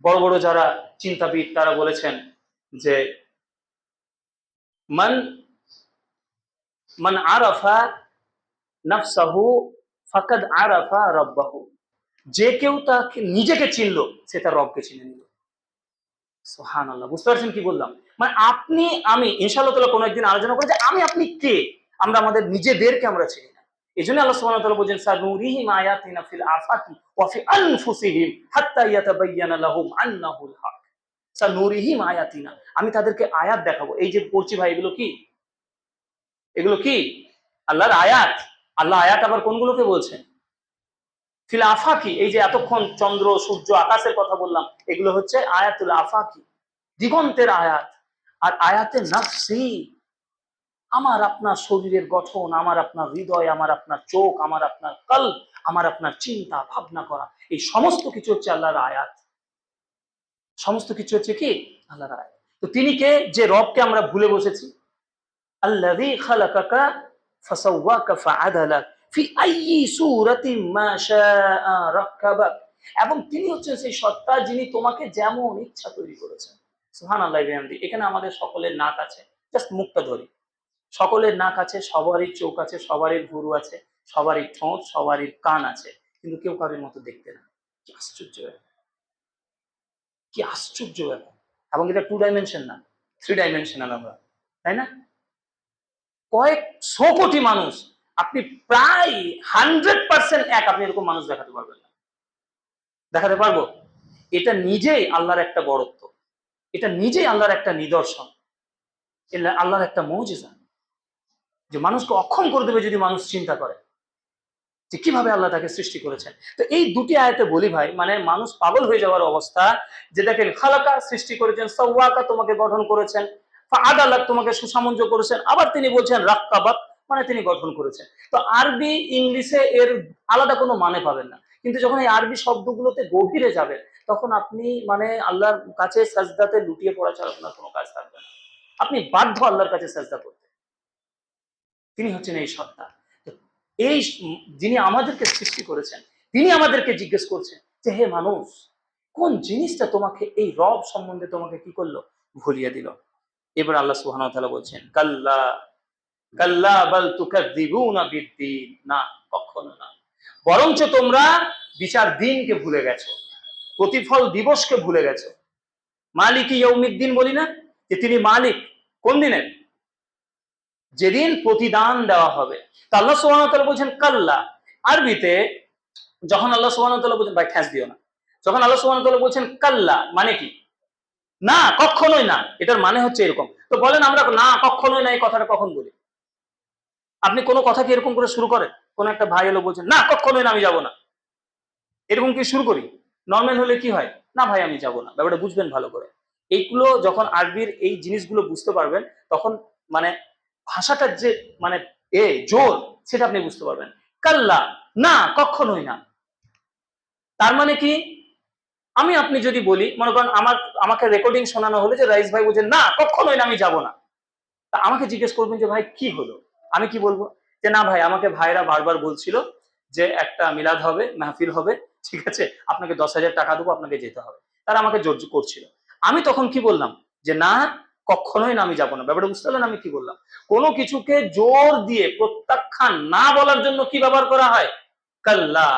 বড় বড় যারা চিন্তাবিদ তারা বলেছেন যে মান মান আরাফা নাফসাহু ফাকাদ আরাফা রাব্বাহু, যে কেউ তাকে নিজেকে চিনলো, সে তার রবকে চিনে নিল। সুবহানাল্লাহ, বুঝতে পারছেন কি বললাম? মানে আপনি আমি ইনশাআল্লাহ তাআলা কোনো একদিন আলোচনা করি যে আমি আপনি কে, আমরা আমাদের নিজেদেরকে আমরা চিনি না। এজন্য আল্লাহ সুবহানাহু ওয়া তাআলা বলেন সানুরিহিম আয়াতিনা ফিল আফাকি ওয়া ফি আনফুসিহিম হাত্তা ইয়াতাবায়্যানা লাহুম আন্নাহুল হক। সানুরিহিম আয়াতিনা, আমি তাদেরকে আয়াত দেখাবো। এই যে পড়ছি ভাই, এগুলো কি? এগুলো কি আল্লাহর আয়াত। আল্লাহ আয়াত আবার কোনগুলোকে বলছেন? ফিল আফাকি, এই যে এতক্ষণ চন্দ্র সূর্য আকাশের কথা বললাম, এগুলো হচ্ছে আয়াতুল আফাকি, দিগন্তের আয়াত। আর আয়াতে নাফসি, আমার আপনার শরীরের গঠন, আমার আপনার হৃদয়, আমার আপনার চোখ, আমার আপনার কল্ব, আমার আপনার চিন্তা ভাবনা করা, এই সমস্ত কিছু হচ্ছে আল্লাহর আয়াত। সমস্ত কিছু হচ্ছে কি আল্লাহর আয়াত। তো তিনি কে, যে রবকে আমরা ভুলে বসেছি। আল্লাযী খালাকাকা ফাসাওয়াকা ফাআদালাক ফি আইয়ি সূরাতিন মা শাআ রাক্কাবাক, এবং তিনি হচ্ছেন সেই সত্তা যিনি তোমাকে যেমন ইচ্ছা তৈরি করেছেন। সুবহানাল্লাহি ওয়া বিহামদি। এখানে আমাদের সকলের নাক আছে, জাস্ট মুখটা ধরি। সকলের নাক আছে, সবারই চোখ আছে, সবারই ভুরু আছে, সবারই ঠোঁট, সবারই কান আছে, কিন্তু কেউ কারোর মতো দেখতে না। কি আশ্চর্য ব্যাপার! কি আশ্চর্য ব্যাপার! এবং এটা 2 ডাইমেনশন না, 3 ডাইমেনশনাল আমরা, তাই না? কয়েকশো কোটি মানুষ, আপনি প্রায় 100% এক, আপনি এরকম মানুষ দেখাতে পারবেন না। দেখাতে পারবো? এটা নিজেই আল্লাহর একটা বড়ত্ব, এটা নিজেই আল্লাহর একটা নিদর্শন, এটা আল্লাহর একটা মুজিজা, যে মানুষকে অক্ষম করে দেবে যদি মানুষ চিন্তা করে যে কিভাবে আল্লাহ তাকে সৃষ্টি করেছেন। তো এই দুটি আয়াতে বলি ভাই, মানে মানুষ পাগল হয়ে যাওয়ার অবস্থা, যে দেখেন খালাকা, সৃষ্টি করেছেন, সাওয়াকা, তোমাকে গঠন করেছেন, ফাআদালাক, তোমাকে সুসামঞ্জস্য করেছেন, আবার তিনি বলছেন রাক্কাবাক, মানে তিনি গঠন করেছেন। তো আরবি ইংলিশে এর আলাদা কোনো মানে পাবেন না, কিন্তু যখন এই আরবি শব্দগুলোতে গভীরে যাবেন, তখন আপনি মানে আল্লাহর কাছে সাজদাতে লুটিয়ে পড়া ছাড়া আপনার কোনো কাজ থাকবে না। আপনি বাধ্য আল্লাহর কাছে সাজদা করতে। তিনি হচ্ছেন এই সত্তা। এই যিনি আমাদেরকে সৃষ্টি করেছেন, তিনি আমাদেরকে জিজ্ঞেস করছেন যে হে মানুষ, কোন জিনিসটা তোমাকে, এই রব সম্বন্ধে তোমাকে কি করলো, ভুলিয়ে দিল। এবার আল্লাহ সুবহানাহু ওয়া তাআলা বলছেন কাল্লা কাল্লা বাল তুকাযযিবুনা বিদ্দীন, না, কখনো না, বরঞ্চ তোমরা বিচার দিনকে ভুলে গেছো, প্রতিফল দিবসকে ভুলে গেছো। মালিকি ইয়াউমিদ্দিন বলি না, যে তিনি মালিক কোন দিনের? যেদিন প্রতিদান দেওয়া হবে। তো আল্লাহ সুবহানাহু ওয়া তাআলা বলছেন কাল্লা। আরবিতে যখন আল্লাহ সুবহানাহু ওয়া তাআলা বলছেন, ভাই ঠেস দিও না, যখন আল্লাহ সুবহানাহু ওয়া তাআলা বলছেন কাল্লা, মানে কি? না, কখনোই না, এটার মানে হচ্ছে এরকম। তো বলেন আমরা না কখনোই না এই কথাটা কখন বলি? আপনি কোনো কথা কি এরকম করে শুরু করেন? কোন একটা ভাই এলো বলছেন না কখনোই না, আমি যাব না, এরকম কি শুরু করি? নরমাল হলে কি হয়, না ভাই আমি যাব না। ব্যাপারটা বুঝবেন ভালো করে। এইগুলো যখন আরবির এই জিনিসগুলো বুঝতে পারবেন, তখন মানে ভাষাটার যে মানে জোর, সেটা আপনি বুঝতে পারবেন। কাল্লা, না কখনোই না, তার মানে কি? আমি আপনি যদি বলি, মনে করেন আমাকে রেকর্ডিং শোনানো হলো যে রাইস ভাই বলছেন না কখনোই না, আমি যাব না। তা আমাকে জিজ্ঞেস করবেন যে ভাই কি হলো, আমি কি বলবো? যে না ভাই, আমাকে ভাইরা বারবার বলছিল যে একটা মিলাদ হবে, মাহফিল হবে, ঠিক আছে, আপনাকে 10,000 টাকা দেবো, আপনাকে যেতে হবে, তারা আমাকে জোর করছিল। আমি তখন কি বললাম যে না কখনোই না আমি যাবো না। ব্যাপারটা বুঝতে পারলেন আমি কি বললাম? কোনো কিছুকে জোর দিয়ে প্রত্যাখ্যান না বলার জন্য কি ব্যবহার করা হয়? কাল্লা।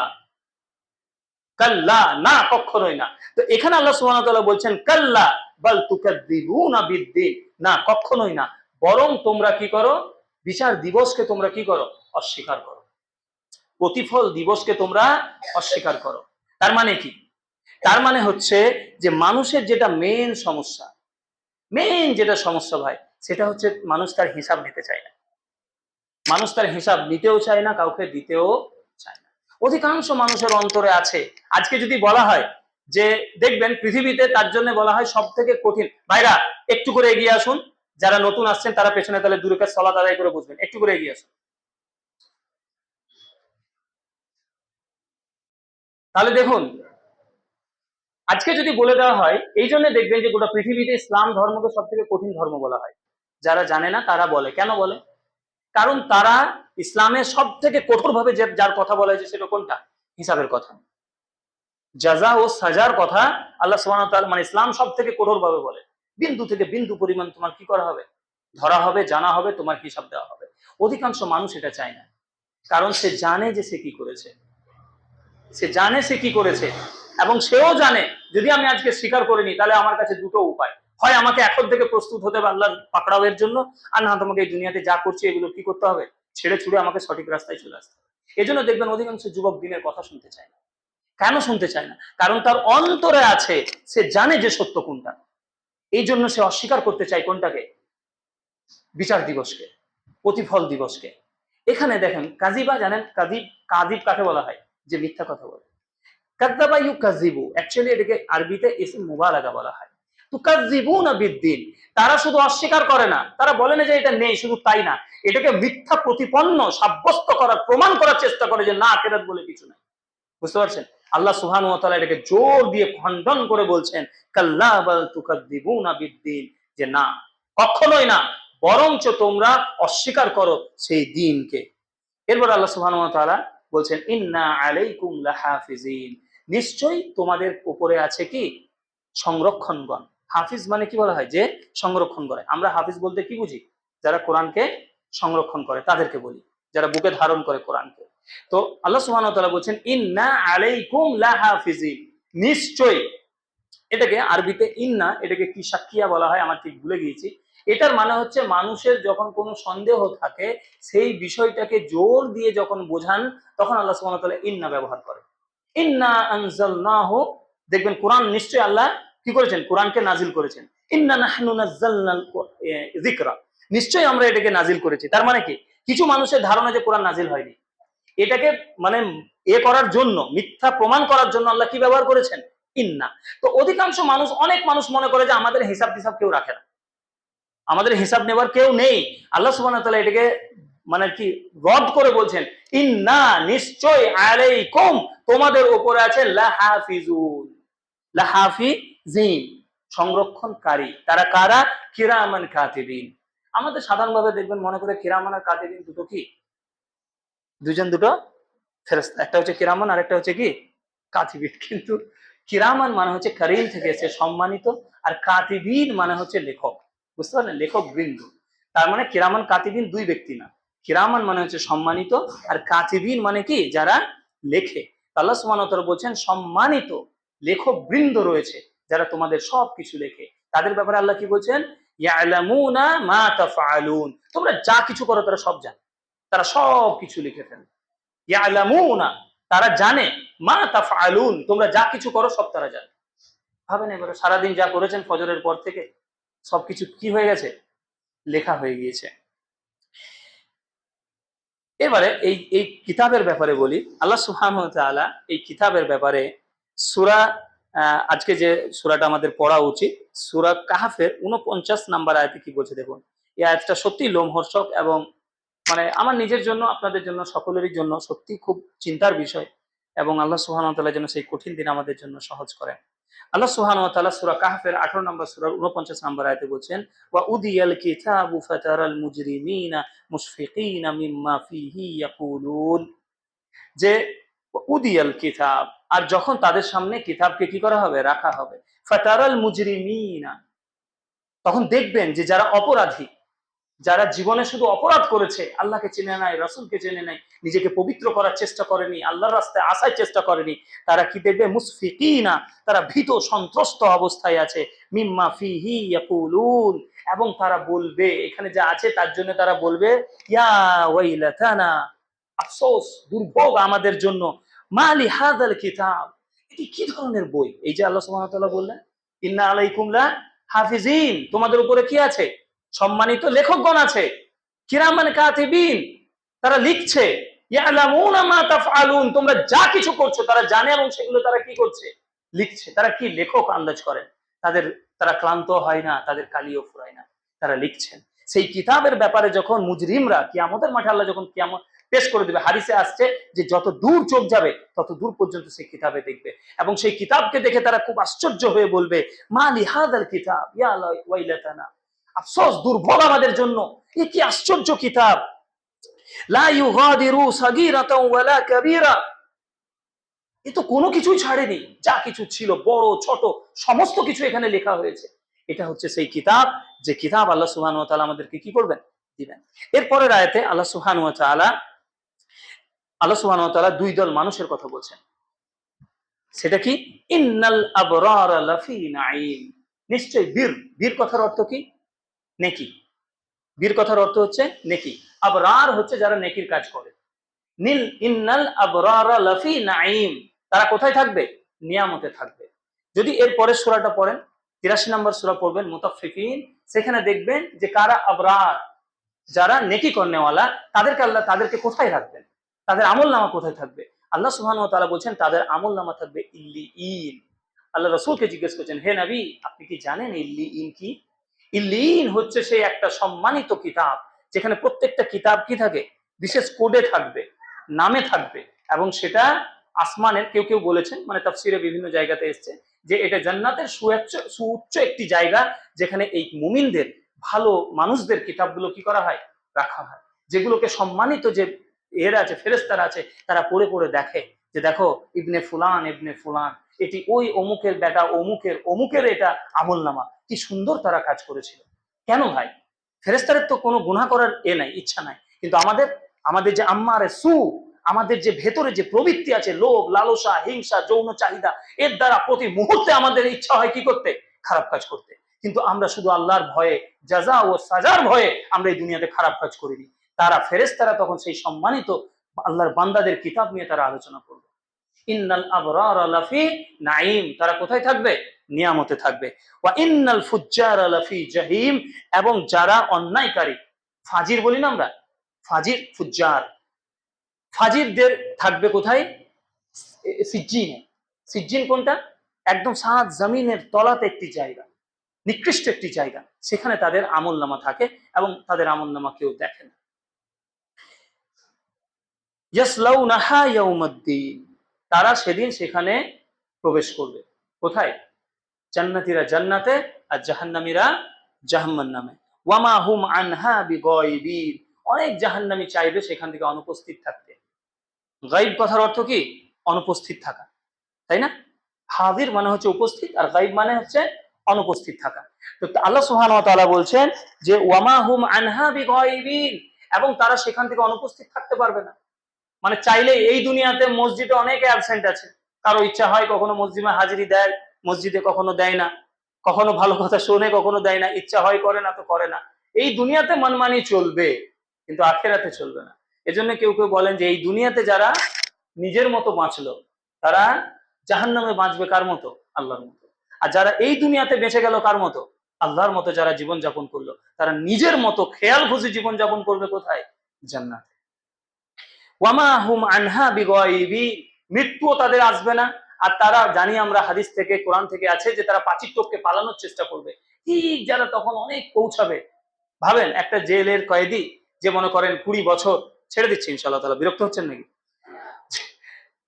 কাল্লা, না, কখনোই না। তো এখানে আল্লাহ সুবহানাহু ওয়া তাআলা বলছেন কাল্লা বাল তুকাদ্দিবুনা বিদ্দিন, না, কখনোই না, বরং তোমরা কি করো? বিচার দিবসকে তোমরা কি করো? অস্বীকার করো। প্রতিফল দিবসকে তোমরা অস্বীকার করো। তার মানে কি? তার মানে হচ্ছে যে মানুষের যেটা মেইন সমস্যা, মেইন যেটা সমস্যা ভাই, সেটা হচ্ছে মানুষ তার হিসাব নিতে চায় না। মানুষ তার হিসাব নিতেও চায় না, কাউকে দিতেও চায় না। অধিকাংশ মানুষের অন্তরে আছে। আজকে যদি বলা হয় যে দেখবেন পৃথিবীতে, তার জন্য বলা হয় সব থেকে কঠিন, ভাইরা একটু করে এগিয়ে আসুন, যারা নতুন আসছেন তারা পেছনে তাহলে দু রাকাত সালাত আদায় করে বুঝবেন, একটু করে এগিয়ে আসুন। তাহলে দেখুন, আজকে যদি বলে দেওয়া হয়, এই জন্য দেখবেন যে গোটা পৃথিবীতে ইসলাম ধর্মকে সব থেকে কঠিন ধর্ম বলা হয়। যারা জানে না তারা বলে, কেন বলে? কারণ তারা ইসলামের সব থেকে কঠোর ভাবে যার কথা বলা হয়েছে সেটা কোনটা? হিসাবের কথা, জাযা ও সাজার কথা আল্লাহ সুবহানাহু ওয়া তাআলা, মানে ইসলাম সব থেকে কঠোর ভাবে বলে, বিন্দু থেকে বিন্দু পরিমাণ তোমার কি করা হবে? ধরা হবে, জানা হবে, তোমার হিসাব দেওয়া হবে। অধিকাংশ মানুষ এটা চায় না, কারণ সে জানে যে সে কি করেছে, সে জানে সে কি করেছে, এবং সেও জানে যদি আমি আজকে স্বীকার করে নিই তাহলে আমার কাছে দুটো উপায়, হয় আমাকে এখন থেকে প্রস্তুত হতে হবে আল্লাহর পাকড়াওয়ের জন্য, আর না তোমাকে এই দুনিয়াতে যা করছি এগুলো কি করতে হবে? ছেড়ে ছুড়ে আমাকে সঠিক রাস্তায় চলে আসতে হবে। এজন্য দেখবেন অধিকাংশ যুবক দিনের কথা শুনতে চায় না। কেন শুনতে চায় না? কারণ তার অন্তরে আছে, সে জানে যে সত্য কোনটা, এই জন্য সে অস্বীকার করতে চায় কোনটাকে? বিচার দিবসকে, প্রতিফল দিবসকে। এখানে দেখেন কাজিবা, জানেন কাজিব? কাজিব কাকে বলা হয়? যে মিথ্যা কথা বলে। কাযযাবা ইউকাযযিবু, অ্যাকচুয়ালি এটাকে আরবিতে ইসম মুবালাগা বলা হয়। তুকাযযিবুনা বিদ্দিন, তারা শুধু অস্বীকার করে না, তারা বলে না যে এটা নেই, শুধু তাই না, এটাকে মিথ্যা প্রতিপন্ন সাব্যস্ত করার, প্রমাণ করার চেষ্টা করে যে না, আখিরাত বলে কিছু নাই। বুঝতে পারছেন? আল্লাহ সুবহানাহু ওয়া তাআলা এটাকে জোর দিয়ে খণ্ডন করে বলছেন কাল্লা বাল তুকাযযিবুনা বিদ্দিন, যে না, কখনোই না, বরঞ্চ তোমরা অস্বীকার করো সেই দিনকে। এরপর আল্লাহ সুবহানাহু ওয়া তাআলা বলছেন ইন্না আলাইকুম লাহাফিজিন, নিশ্চয়ই তোমাদের উপরে আছে কি? সংরক্ষণগণ। হাফিজ মানে কি বলা হয়? যে সংরক্ষণ করে। আমরা হাফিজ বলতে কি বুঝি? যারা কোরআনকে সংরক্ষণ করে তাদেরকে বলি, যারা বুকে ধারণ করে কোরআনকে। তো আল্লাহ সুবহানাহু ওয়া তাআলা বলছেন ইন্না আলাইকুম লাহাফিজিন, নিশ্চয়ই। এটাকে আরবিতে ইন্না, এটাকে কি সাক্কিয়া বলা হয় আমার ঠিক ভুলে গিয়েছি। এটার মানে হচ্ছে মানুষের যখন কোনো সন্দেহ থাকে, সেই বিষয়টাকে জোর দিয়ে যখন বোঝান, তখন আল্লাহ সুবহানাহু ওয়া তাআলা ইন্না ব্যবহার করে। ইন্না আনজালনাহু, দেখবেন কোরআন নিশ্চয়ই আল্লাহ কি করেছেন? কোরআনকে নাজিল করেছেন। ইন্না নাহনু নাযালনাল যিকরা, নিশ্চয়ই আমরা এটাকে নাজিল করেছি। তার মানে কি? কিছু মানুষের ধারণা যে কোরআন নাজিল হয়নি, এটাকে মানে এ করার জন্য, মিথ্যা প্রমাণ করার জন্য আল্লাহ কি ব্যবহার করেছেন? ইন্না। তো অধিকাংশ মানুষ, অনেক মানুষ মনে করে যে আমাদের হিসাব টিসাব কেউ রাখে না, আমাদের হিসাব নেবার কেউ নেই। আল্লাহ সুবহানাহু ওয়া তাআলা এটাকে মানে কি রদ করে বলছেন ইন্না, নিশ্চয়, আলাইকুম, তোমাদের উপরে আছে লাহাফিজুন, লাহাফিজিন, সংরক্ষণকারী। তারা কারা? কিরামান কাতিবিন। আমাদের সাধারণভাবে দেখবেন মনে করে কিরামান আর কাতিবিন দুটো কি? দুজন দুটো ফেরেশতা, একটা হচ্ছে কিরামান আর একটা হচ্ছে কি? কাতিবিন। কিন্তু কিরামান মানে হচ্ছে কারিম থেকে এসে সম্মানিত, আর কাতিবিন মানে হচ্ছে লেখক। বুঝতে পারলেন? লেখক বৃন্দ। তার মানে কিরামান কাতিবিন দুই ব্যক্তি না। কিরামান মানে হচ্ছে সম্মানিত, আর কাতিবিন মানে কি? যারা লেখে। আল্লাহ সুবহানাহু ওয়া তাআলা বলছেন সম্মানিত লেখক বৃন্দ রয়েছে যারা তোমাদের সবকিছু লেখে। তাদের ব্যাপারে আল্লাহ কি বলছেন? ইয়ালামুনা মা তাফআলুন, তোমরা যা কিছু করো তারা সব জানে, তারা সব কিছু লিখে ফেলে। ইয়ালামুনা, তারা জানে, মা তাফআলুন, তোমরা যা কিছু করো সব তারা জানে। ভাবেন এবারে, সারাদিন যা করেছেন ফজরের পর থেকে সবকিছু কি হয়ে গেছে? লেখা হয়ে গিয়েছে। এবারে এই এই কিতাবের ব্যাপারে বলি। আল্লাহ সুবহানাহু ওয়া তাআলা এই কিতাবের ব্যাপারে সূরা, আজকে যে সূরাটা আমাদের পড়া উচিত, সূরা কাহফের ৪৯ নাম্বার আয়াতে কি বলছে দেখুন। এই আয়াতটা সত্যি লোমহর্ষক, এবং মানে আমার নিজের জন্য, আপনাদের জন্য, সকলেরই জন্য সত্যি খুব চিন্তার বিষয়, এবং আল্লাহ সুবহানাহু ওয়া তাআলা যেন সেই কঠিন দিন আমাদের জন্য সহজ করেন। আল্লাহ সুবহানাহু ওয়া তাআলা সূরা কাহফের ১৮ নম্বর সূরার ৪৯ নম্বর আয়াতে বলছেন ওয়া উদিয়াল কিতাবু ফাতারাল মুজরিমিনা মুশফিকিনা মিম্মা ফিহি ইয়াকুলুন, যে উদিয়াল কিতাব, আর যখন তাদের সামনে কিতাবকে কি করা হবে? রাখা হবে। ফাতারাল মুজরিমিনা, তখন দেখবেন যে যারা অপরাধী, যারা জীবনে শুধু অপরাধ করেছে, আল্লাহকে চেনে নাই, রাসূলকে চেনে নাই, নিজেকে পবিত্র করার চেষ্টা করেনি, আল্লাহর রাস্তায় আসার চেষ্টা করেনি, তারা কি দেখবে? মুসফিকিনা, তারা ভীত সন্ত্রস্ত অবস্থায় আছে। মিম্মা ফিহি ইয়াকুলুন, এবং তারা বলবে, এখানে যা আছে তার জন্য তারা বলবে, ইয়া ওয়াইলাতানা, আফসোস, দুর্ভোগ আমাদের জন্য, মালি হাযাল কিতাব, এটি কি ধরনের বই? এই যে আল্লাহ সুবহানাহু ওয়া তাআলা বললেন, ইন্না আলাইকুম লা হাফিজিন, তোমাদের উপরে কি আছে? সম্মানিত লেখকগণ আছে, কিরামান কাতিবিন, তারা লিখছে, ইয়ালামুনা মা তাফআলুন, তোমরা যা কিছু করছো তারা জানে, এবং সেগুলো তারা কি করছে? লিখছে। তারা কি লেখক আন্দাজ করেন, তাদের, তারা ক্লান্ত হয় না, তাদের কালিও ফুরায় না, তারা লিখছেন। সেই কিতাবের ব্যাপারে যখন মুজরিমরা কিয়ামতের মাঠে আল্লাহ যখন কিয়ামত পেশ করে দেবে, হাদিসে আসছে যে যত দূর চোখ যাবে তত দূর পর্যন্ত সেই কিতাবে দেখবে, এবং সেই কিতাবকে দেখে তারা খুব আশ্চর্য হয়ে বলবে, মা লিহাদাল কিতাব ইয়া ওয়াইলাতানা, আফসোস, দুর্ভোগ আমাদের জন্য, এ কি আশ্চর্য কিতাব, লা ইউগাদিরু সাগীরাতাও ওয়ালা কাবীরা, এ তো কোনো কিছুই ছাড়েনি, যা কিছু ছিল বড় ছোট সমস্ত কিছু এখানে লেখা হয়েছে। এটা হচ্ছে সেই কিতাব, যে কিতাব আল্লাহ সুবহানাহু ওয়া তাআলা আমাদেরকে কি করবেন? দিবেন। এরপরের আয়াতে আল্লাহ সুবহানাহু ওয়া তাআলা দুই দল মানুষের কথা বলছেন। সেটা কি? ইন্নাল আবরারা লাফি নাঈম, নিশ্চয় বীর, বীর কথার অর্থ কি? নেকি। বীর কথার অর্থ হচ্ছে নেকি। আবরার হচ্ছে যারা নেকির কাজ করে। নীল ইন্নাল আবরারা লাফি নাঈম, তারা কোথায় থাকবে? নিয়ামতে থাকবে। যদি এর পরের সূরাটা পড়েন, ৮৩ নম্বর সূরা পড়বেন মুতাফফিফিন, সেখানে দেখবেন যে কারা আবরার, যারা নেকি করনেওয়ালা, তাদেরকে আল্লাহ তাদেরকে কোথায় রাখবেন? তাদের আমলনামা কোথায় থাকবে? আল্লাহ সুবহানাহু ওয়া তাআলা বলছেন তাদের আমলনামা থাকবে ইল্লিয়িন। আল্লাহ রাসূলকে জিজ্ঞেস করছেন, হে নবী, আপনি কি জানেন ইল্লিয়িন কি? ইল্লিয়িন হচ্ছে সেই একটা সম্মানিত কিতাব, যেখানে প্রত্যেকটা কিতাব কি থাকে? বিশেষ কোডে থাকবে, নামে থাকবে, এবং সেটা আসমানের, কেউ কেউ বলেছেন, মানে তাফসিরে বিভিন্ন জায়গাতে এসছে যে এটা জান্নাতের সুউচ্চ একটি জায়গা, যেখানে এই মুমিনদের, ভালো মানুষদের কিতাবগুলো কি করা হয়? রাখা হয়, যেগুলোকে সম্মানিত যে এরা আছে, ফেরেশতারা আছে, তারা পড়ে পড়ে দেখে যে দেখো ইবনে ফুলান ইবনে ফুলান, এটি ওই অমুকের বেটা, অমুকের অমুকের এটা আমলনামা, কি সুন্দর তারা কাজ করেছিল। কেন ভাই? ফেরেশতাদের তো কোনো গুনাহ করার নাই, ইচ্ছা নাই, কিন্তু আমাদের, আমাদের যে আম্মারে সু, আমাদের যে ভেতরে যে প্রবৃত্তি আছে, লোভ, লালসা, হিংসা, যৌন চাহিদা, এর দ্বারা প্রতি মুহূর্তে আমাদের ইচ্ছা হয় কি করতে? খারাপ কাজ করতে। কিন্তু আমরা শুধু আল্লাহর ভয়ে, জাযা ও সাজার ভয়ে আমরা এই দুনিয়াতে খারাপ কাজ করিনি। তারা, ফেরেশতারা তখন সেই সম্মানিত আল্লাহর বান্দাদের কিতাব নিয়ে তারা আলোচনা করবে। ইন্নাল আবরারা লাফি নাঈম, তারা কোথায় থাকবে? নিয়ামতে থাকবে। ওয়া ইন্নাল ফুজ্জারা লাফি জাহিম, এবং যারা অন্যায়কারী, ফাজির বলি না আমরা, ফাজির, ফুজ্জার, ফাজিরদের থাকবে কোথায়? সিজ্জিনে। সিজ্জিন কোনটা? একদম সাত জমিনের তলাতে একটি জায়গা, নিকৃষ্ট একটি জায়গা, সেখানে তাদের আমলনামা থাকে, এবং তাদের আমলনামা কেউ দেখে না। ইয়াসলাউনাহা ইয়াউমাদ্দিন, তারা সেদিন সেখানে প্রবেশ করবে। কোথায়? জান্নাতীরা জান্নাতে, আর জাহান্নামীরা জাহান্নামে। ওয়ামা হুম আনহা বিগায়বিন, অনেক জাহান্নামী চাইবে সেখান থেকে অনুপস্থিত থাকতে। গায়ব কথার অর্থ কি? অনুপস্থিত থাকা, তাই না? হাজির মানে হচ্ছে উপস্থিত, আর গায়ব মানে হচ্ছে অনুপস্থিত থাকা। তো আল্লাহ সুবহানাহু ওয়া তাআলা বলছেন যে ওয়ামা হুম আনহা বিগায়বিন, এবং তারা সেখান থেকে অনুপস্থিত থাকতে পারবে না। মানে চাইলে এই দুনিয়াতে মসজিদে অনেকে অ্যাবসেন্ট আছে, কারো ইচ্ছা হয় কখনো মসজিদে হাজিরি দেয়, মসজিদে কখনো দেয় না, কখনো ভালো কথা শোনে, কখনো দেয় না, ইচ্ছা হয় করে না তো করে না। এই দুনিয়াতে মানমানি চলবে, কিন্তু আখিরাতে চলবে না। এজন্য কেউ কেউ বলেন যে এই দুনিয়াতে যারা নিজের মতো বাঁচলো, তারা জাহান্নামে বাঁচবে কার মতো? আল্লাহর মতো। আর যারা এই দুনিয়াতে বেঁচে গেল কার মতো? আল্লাহর মতো। যারা জীবন যাপন করলো, তারা নিজের মতো খেয়াল খুশি জীবন যাপন করবে কোথায়? জান্নাতে। ওয়ামা হুম আনহা বিগায়বিন, মৃত্যুও তাদের আসবে না। আর তারা, জানি আমরা হাদিস থেকে, কোরআন থেকে আছে যে তারা পাচির টোপকে পালানোর চেষ্টা করবে। ঠিক যারা তখন অনেক পৌঁছাবে, ভাবেন একটা জেলের কয়েদি, যে মনে করেন ২০ বছর, ছেড়ে দিচ্ছে ইনশাআল্লাহ তাআলা, বিরক্ত হচ্ছেন নাকি?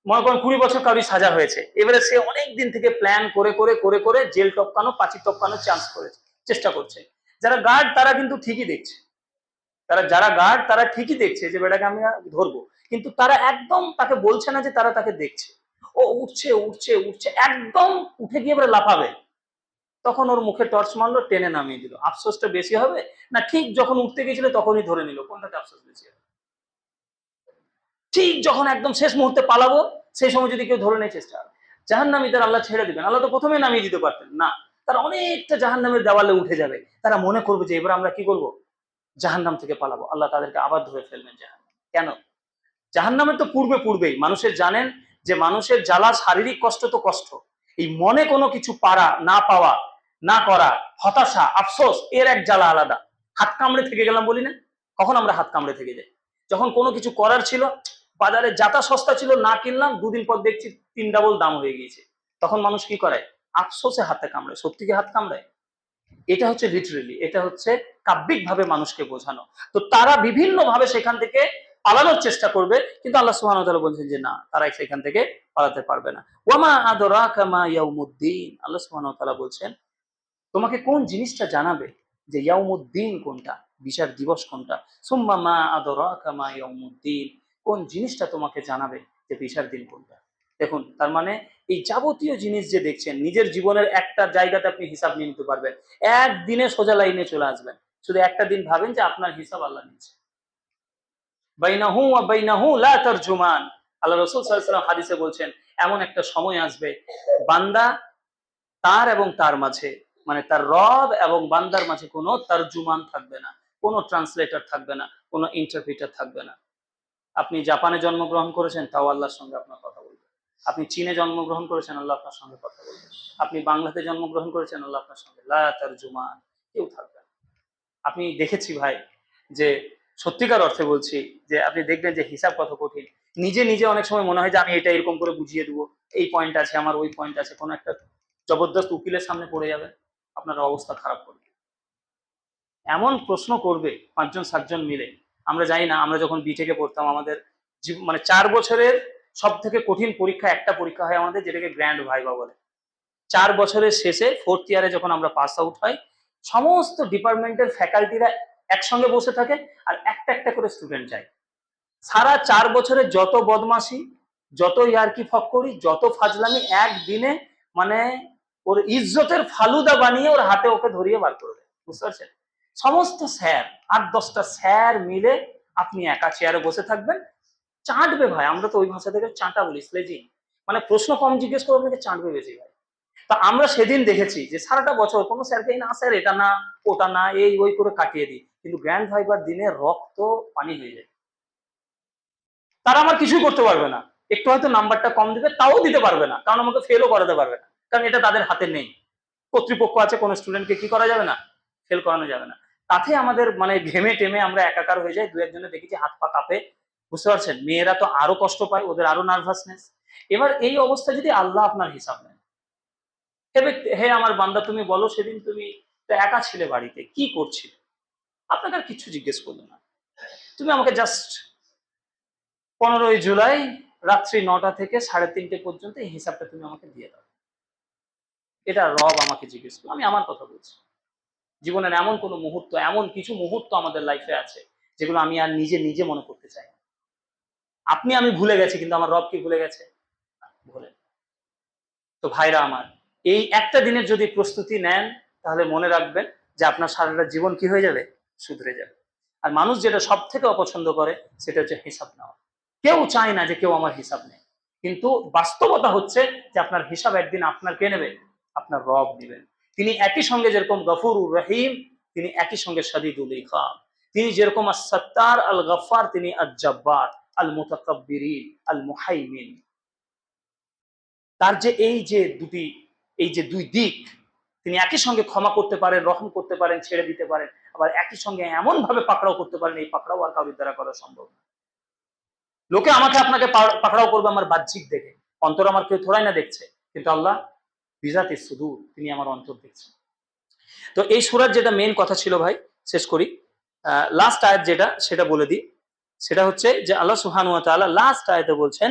মনে করেন ২০ বছর কারো সাজা হয়েছে, এবারে সে অনেক দিন থেকে প্ল্যান করে করে করে করে জেল টপকানো, পাচির টপকানোর চান্স করেছে, চেষ্টা করছে। যারা গার্ড তারা কিন্তু ঠিকই দেখছে, যারা গার্ড তারা ঠিকই দেখছে যে বেটাকে আমি ধরবো, কিন্তু তারা একদম তাকে বলছে না যে তারা তাকে দেখছে। ও উঠছে উঠছে উঠছে, একদম উঠে গিয়ে এবারে লাফাবে, তখন ওর মুখে টর্চ মারলো, টেনে নামিয়ে দিল। আফসোসটা বেশি হবে না ঠিক যখন উঠতে গেছিল তখনই ধরে নিল? কোনটাতে আফসোস বেশি হবে? ঠিক যখন একদম শেষ মুহূর্তে পালাবো সেই সময় যদি কেউ ধরে নেয়, চেষ্টা হবে। জাহান্নামীদের আল্লাহ ছেড়ে দিবেন? আল্লাহ তো প্রথমে নামিয়ে দিতে পারতেন না। তারা অনেকটা জাহান্নামের দেওয়ালে উঠে যাবে, তারা মনে করবে যে এবার আমরা কি করবো, জাহান্নাম থেকে পালাবো। আল্লাহ তাদেরকে আবার ধরে ফেলবেন জাহান্নাম। কেন? জাহান্নামের তো পূর্বে মানুষের জানেন যে মানুষের জ্বালা, শারীরিক কষ্ট তো কষ্ট, এই মনে কোনো কিছু পারা না পাওয়া, না করা, হতাশা, আফসোস, এর এক জ্বালা আলাদা। হাত কামড়ে থেকে গেলাম বলি না, কখন আমরা হাত কামড়ে থেকে যাই? যখন কোনো কিছু করার ছিল, বাজারে যাতা সস্তা ছিল, না কিনলাম, দুদিন পর দেখছি 3 ডাবল দাম হয়ে গিয়েছে, তখন মানুষ কি করে? আফসোসে হাতে কামড়ে। সত্যি কি হাত কামড়ায়? এটা হচ্ছে লিটারেলি, এটা হচ্ছে কাব্যিক ভাবে মানুষকে বোঝানো। তো তারা বিভিন্ন ভাবে সেখান থেকে পালানোর চেষ্টা করবে, কিন্তু আল্লাহ সুবহানাহু ওয়া তাআলা বলছেন যে না, তারা সেখান থেকে পালাতে পারবে না। ওয়ামা আদরাকা মা ইয়াউমুদ্দিন, আল্লাহ সুবহানাহু ওয়া তাআলা বলছেন তোমাকে কোন জিনিসটা জানাবে যে ইয়াউমুদ্দিন কোনটা, বিচার দিবস কোনটা। সুম্মা মা আদরাকা মা ইয়াউমুদ্দিন, কোন জিনিসটা তোমাকে জানাবে যে বিচার দিন কোনটা। দেখুন, তার মানে এই যাবতীয় জিনিস যে দেখছেন, নিজের জীবনের একটা জায়গাতে আপনি হিসাব নিয়ে নিতে পারবেন, একদিনে সোজা লাইনে চলে আসবেন। শুধু একটা দিন ভাবেন যে আপনার হিসাব আল্লাহ নিচ্ছে। বাইনাহু ওয়া বাইনাহু লা তারজুমান, আল্লাহ রাসূল সাল্লাল্লাহু আলাইহি ওয়াসাল্লাম হাদিসে বলছেন এমন একটা সময় আসবে বান্দা তার এবং তার মাঝে, মানে তার রব এবং বান্দার মাঝে কোনো তারজুমান থাকবে না, কোনো ট্রান্সলেটর থাকবে না, কোনো ইন্টারপ্রিটার থাকবে না। আপনি জাপানে জন্মগ্রহণ করেছেন, তাও আল্লাহর সঙ্গে আপনার কথা বলবে। আপনি চীনে জন্মগ্রহণ করেছেন, আল্লাহ আপনার সঙ্গে কথা বলবে। আপনি বাংলাতে জন্মগ্রহণ করেছেন, আল্লাহ আপনার সঙ্গে। লা তারজুমান, কেউ থাকবে না। আপনি দেখেছি ভাই যে, সত্যিকার অর্থে বলছি, যে আপনি দেখবেন যে হিসাব কত কঠিন। নিজে নিজে অনেক সময় মনে হয় যে আমি এটা এরকম করে বুঝিয়ে দেবো, এই পয়েন্ট আছে আমার, ওই পয়েন্ট আছে, কোনো একটা জবরদস্ত উকিলের সামনে পড়ে যাবে, আপনার অবস্থা খারাপ করবে। এমন প্রশ্ন করবে 5জন 7জন মিলে। আমরা জানি না, আমরা যখন বিটেকে পড়তাম আমাদের মানে 4 বছরের সব থেকে কঠিন পরীক্ষা, একটা পরীক্ষা হয় আমাদের, যেটাকে গ্র্যান্ড ভাইভা বলে। 4 বছরের শেষে 4th ইয়ারে যখন আমরা পাস আউট হয়, সমস্ত ডিপার্টমেন্টের ফ্যাকাল্টিরা একসঙ্গে বসে থাকে, আর একটা একটা করে স্টুডেন্ট যায়। সারা 4 বছরে যত বদমাশি, যত ইয়ার্কি ফক্করি, যত ফাজলামি, একদিনে মানে ওর ইজ্জতের ফালুদা বানিয়ে ওর হাতে ওকে ধরিয়ে বার করে দেয়। বুঝতে পারছেন? সমস্ত স্যার, 8-10টা স্যার মিলে আপনি একা চেয়ারে বসে থাকবেন, চাটবে ভাই। আমরা তো ওই ভাষা থেকে চাটা বলি, স্লেজিং। মানে প্রশ্ন কম জিজ্ঞেস করে আপনাকে চাটবে বেশি ভাই। তা আমরা সেদিন দেখেছি যে সারাটা বছর কোনো স্যারকে না, স্যার এটা না, ওটা না, এই ওই করে কাটিয়ে দিই, কিন্তু গ্র্যান্ড ভাইবার দিনে রক্ত পানি হয়ে যায়। তারা আমার কিছুই করতে পারবে না, একটু হয়তো নাম্বারটা কম দিবে, তাও দিতে পারবে না, কারণ আমাকে ফেলও করাতে পারবে না, কারণ এটা তাদের হাতে নেই। কর্তৃপক্ষ আছে, কোনো স্টুডেন্টকে কি করা যাবে না, ফেল করানো যাবে না। তাতে আমাদের মানে ঘেমে টেমে আমরা একাকার হয়ে যাই। দু একজনে দেখেছি হাত পা কাঁপে। বুঝতে পারছেন? মেয়েরা তো আরো কষ্ট পায়, ওদের আরো নার্ভাসনেস। এবার এই অবস্থা যদি আল্লাহ আপনার হিসাব নেন, হে আমার বান্দা, তুমি বলো সেদিন তুমি তো একা ছিলে বাড়িতে, কি করছিলে? আপনাকে আর কিছু জিজ্ঞেস করলো না, তুমি আমাকে জাস্ট 15ই জুলাই রাত্রি 9টা থেকে 3:30 পর্যন্ত এই হিসাবটা তুমি আমাকে দিয়ে দাও। এটা রব আমাকে জিজ্ঞেস করলো, আমি আমার কথা বলছি। জীবনের এমন কোনো মুহূর্ত, এমন কিছু মুহূর্ত আমাদের লাইফে আছে যেগুলো আমি আর নিজে নিজে মনে করতে চাই। আপনি আমি ভুলে গেছি, কিন্তু আমার রব কি ভুলে গেছে? ভুলে। তো ভাইরা আমার, এই একটা দিনের যদি প্রস্তুতি নেন, তাহলে মনে রাখবেন যে আপনার সারাটা জীবন কি হয়ে যাবে, শুধরে যাবে। আর মানুষ যেটা সব থেকে অপছন্দ করে সেটা হচ্ছে হিসাব নেওয়া। কেউ চায় না যে কেউ আমার হিসাব নেয়, কিন্তু বাস্তবতা হচ্ছে যে আপনার হিসাব একদিন আপনার কে নেবে? আপনার রব নেবেন। তিনি একই সঙ্গে যেরকম গফুরুর রহিম, তিনি একই সঙ্গে শাদীদুল ইকাব। তিনি যেরকম আস-সাত্তার আল গফফার, তিনি আল-জাব্বার আল মুতাকাব্বিরিন আল মুহাইমিন। তার যে এই যে দুই দিক, তিনি একই সঙ্গে ক্ষমা করতে পারেন, রহম করতে পারেন, ছেড়ে দিতে পারেন, আবার একই সঙ্গে এমন ভাবে পাকড়াও করতে পারেন, এই পাকড়াও আর কারোর দ্বারা করা সম্ভব না। লোকে আমাকে আপনাকে পাকড়াও করবে আমার বাহ্যিক দেখে, অন্তর আমার কেউ থোড়াই না দেখছে, কিন্তু আল্লাহ বিজাতিস সুদূর, তিনি আমার অন্তর দেখছেন। তো এই সূরার যেটা মেইন কথা ছিল ভাই, শেষ করি। লাস্ট আয়াত যেটা, সেটা বলে দিই। সেটা হচ্ছে যে আল্লাহ সুবহানাহু ওয়া তাআলা লাস্ট আয়াতে বলছেন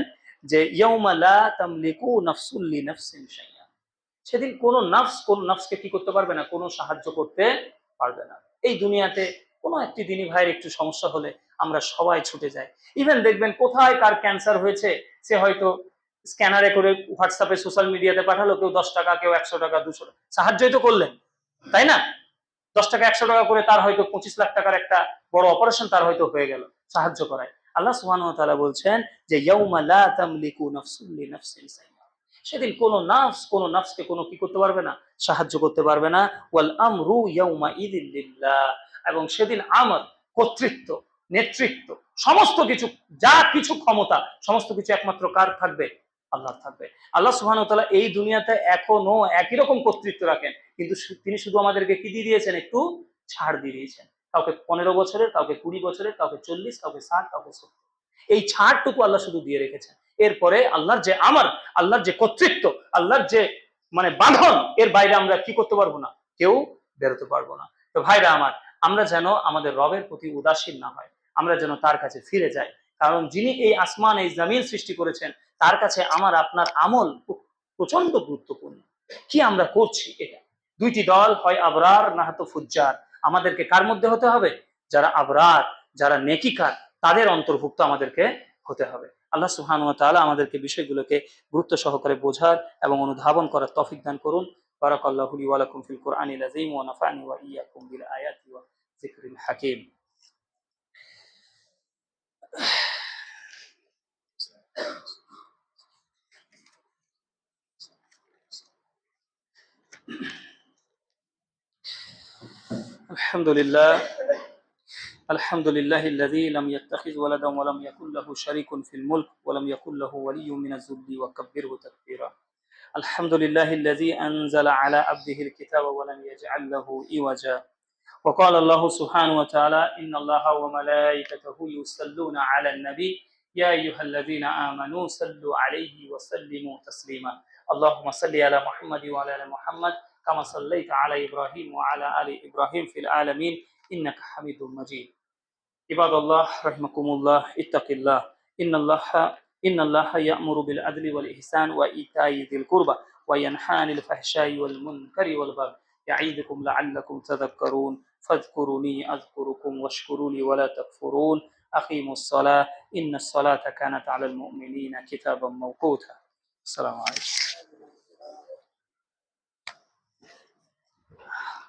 যে ইয়াউমা লা তামলিকু নাফসুন লিনাফসিন শাইআ, সেদিন কোন নফস কোন নফসকে কি করতে পারবে না, কোনো সাহায্য করতে পারবে না। এই দুনিয়াতে কোনো একটি দিনই ভাইয়ের একটু সমস্যা হলে আমরা সবাই ছুটে যাই। ইভেন দেখবেন কোথায় কার ক্যান্সার হয়েছে, সে হয়তো স্ক্যানারে করে হোয়াটসঅ্যাপে সোশ্যাল মিডিয়াতে পাঠালো, কেউ 10 টাকা, কেউ 100 টাকা, 200 টাকা, সাহায্যই তো করলেন, তাই না? 10 টাকা 100 টাকা করে তার হয়তো 25 লাখ টাকার একটা বড় অপারেশন তার হয়তো হয়ে গেল সাহায্য করায়। আল্লাহ সুবহানাহু ওয়া তাআলা বলছেন যে ইয়াউমা লা তামলিকু নাফসুন লিনাফসিন শাইআ, সেদিন কোন নাফসকে কোনো কি করতে পারবে না, সাহায্য করতে পারবে না। ওয়াল আমরু ইয়াউমা ইযিল লিল্লাহ, এবং সেদিন আমর, কর্তৃত্ব, নেতৃত্ব, সমস্ত কিছু, যা কিছু ক্ষমতা, সমস্ত কিছু একমাত্র কার থাকবে? আল্লাহর থাকবে। আল্লাহ সুবহানাহু ওয়া তাআলা এই দুনিয়াতে এখনো একই রকম কর্তৃত্ব রাখেন, কিন্তু তিনি শুধু আমাদেরকে কি দিয়ে দিয়েছেন? একটু ছাড় দিয়ে দিয়েছেন। কাউকে 15 বছরের, কাউকে 20 বছরের, কাউকে 40, কাউকে 60, কাউকে 70। এই ছাড়টুকু আল্লাহ শুধু দিয়ে রেখেছেন। এরপরে আল্লাহর যে আমার, আল্লাহর যে কর্তৃত্ব, আল্লাহর যে মানে বাঁধন, এর বাইরে আমরা কি করতে পারবো না, কেউ বেরোতে পারবো না। তো ভাইরা আমার, আমরা যেন আমাদের রবের প্রতি উদাসীন না হয়, আমরা যেন তার কাছে ফিরে যাই। কারণ যিনি এই আসমান, এই জমিন সৃষ্টি করেছেন, তার কাছে আমার আপনার আমল প্রচন্ড গুরুত্বপূর্ণ। কি আমরা করছি এটা? দুইটি দল, হয় আবরার না হয়তো ফুজ্জার। আমাদেরকে কার মধ্যে হতে হবে? যারা আবরার, যারা নেকিকার, তাদের অন্তর্ভুক্ত আমাদেরকে হতে হবে। আল্লাহ সুবহানাহু ওয়া তাআলা আমাদেরকে বিষয়গুলোকে গুরুত্ব সহকারে বোঝার এবং অনুধাবন করার তৌফিক দান করুন। বারাকাল্লাহু লি ওয়া লাকুম ফিল কুরআনিল আযীম ওয়া নাফা'নি ওয়া ইয়্যাকুম বিল আয়াতি ওয়া যিকরিল হাকীম। আলহামদুলিল্লাহ, আলহামদুলিল্লাহিল্লাযী লাম ইয়াত্তাখিয ওয়ালাদান ওয়া লাম ইয়াকুল লাহু শারীকুন ফিল মুলক ওয়া লাম ইয়াকুল লাহু ওয়ালিয়্যুম মিনাজ যুল্লি ওয়া কাব্বিরহু তাকবীরা। আলহামদুলিল্লাহিল্লাযী আনজালা আলা আবদিহিল কিতাবা ওয়া লাম ইয়াজআল লাহু ইওয়াজা। وقال الله سبحانه وتعالى إن الله وملائكته يصلون على النبي يا أيها الذين آمنوا صلوا عليه وسلموا تسليما اللهم صل على محمد وعلى آل محمد كما صليت على إبراهيم وعلى آل إبراهيم في العالمين إنك حميد مجيد عباد الله رحمكم الله اتق الله إن الله إن الله يأمر بالعدل والإحسان وإيتاء ذي القربى وينهى عن الفحشاء والمنكر والبغي يعظكم لعلكم تذكرون فاذكروني أذكركم واشكروا لي ولا تكفرون أقيموا الصلاة إن الصلاة كانت على المؤمنين كتابا موقوتا. السلام عليكم.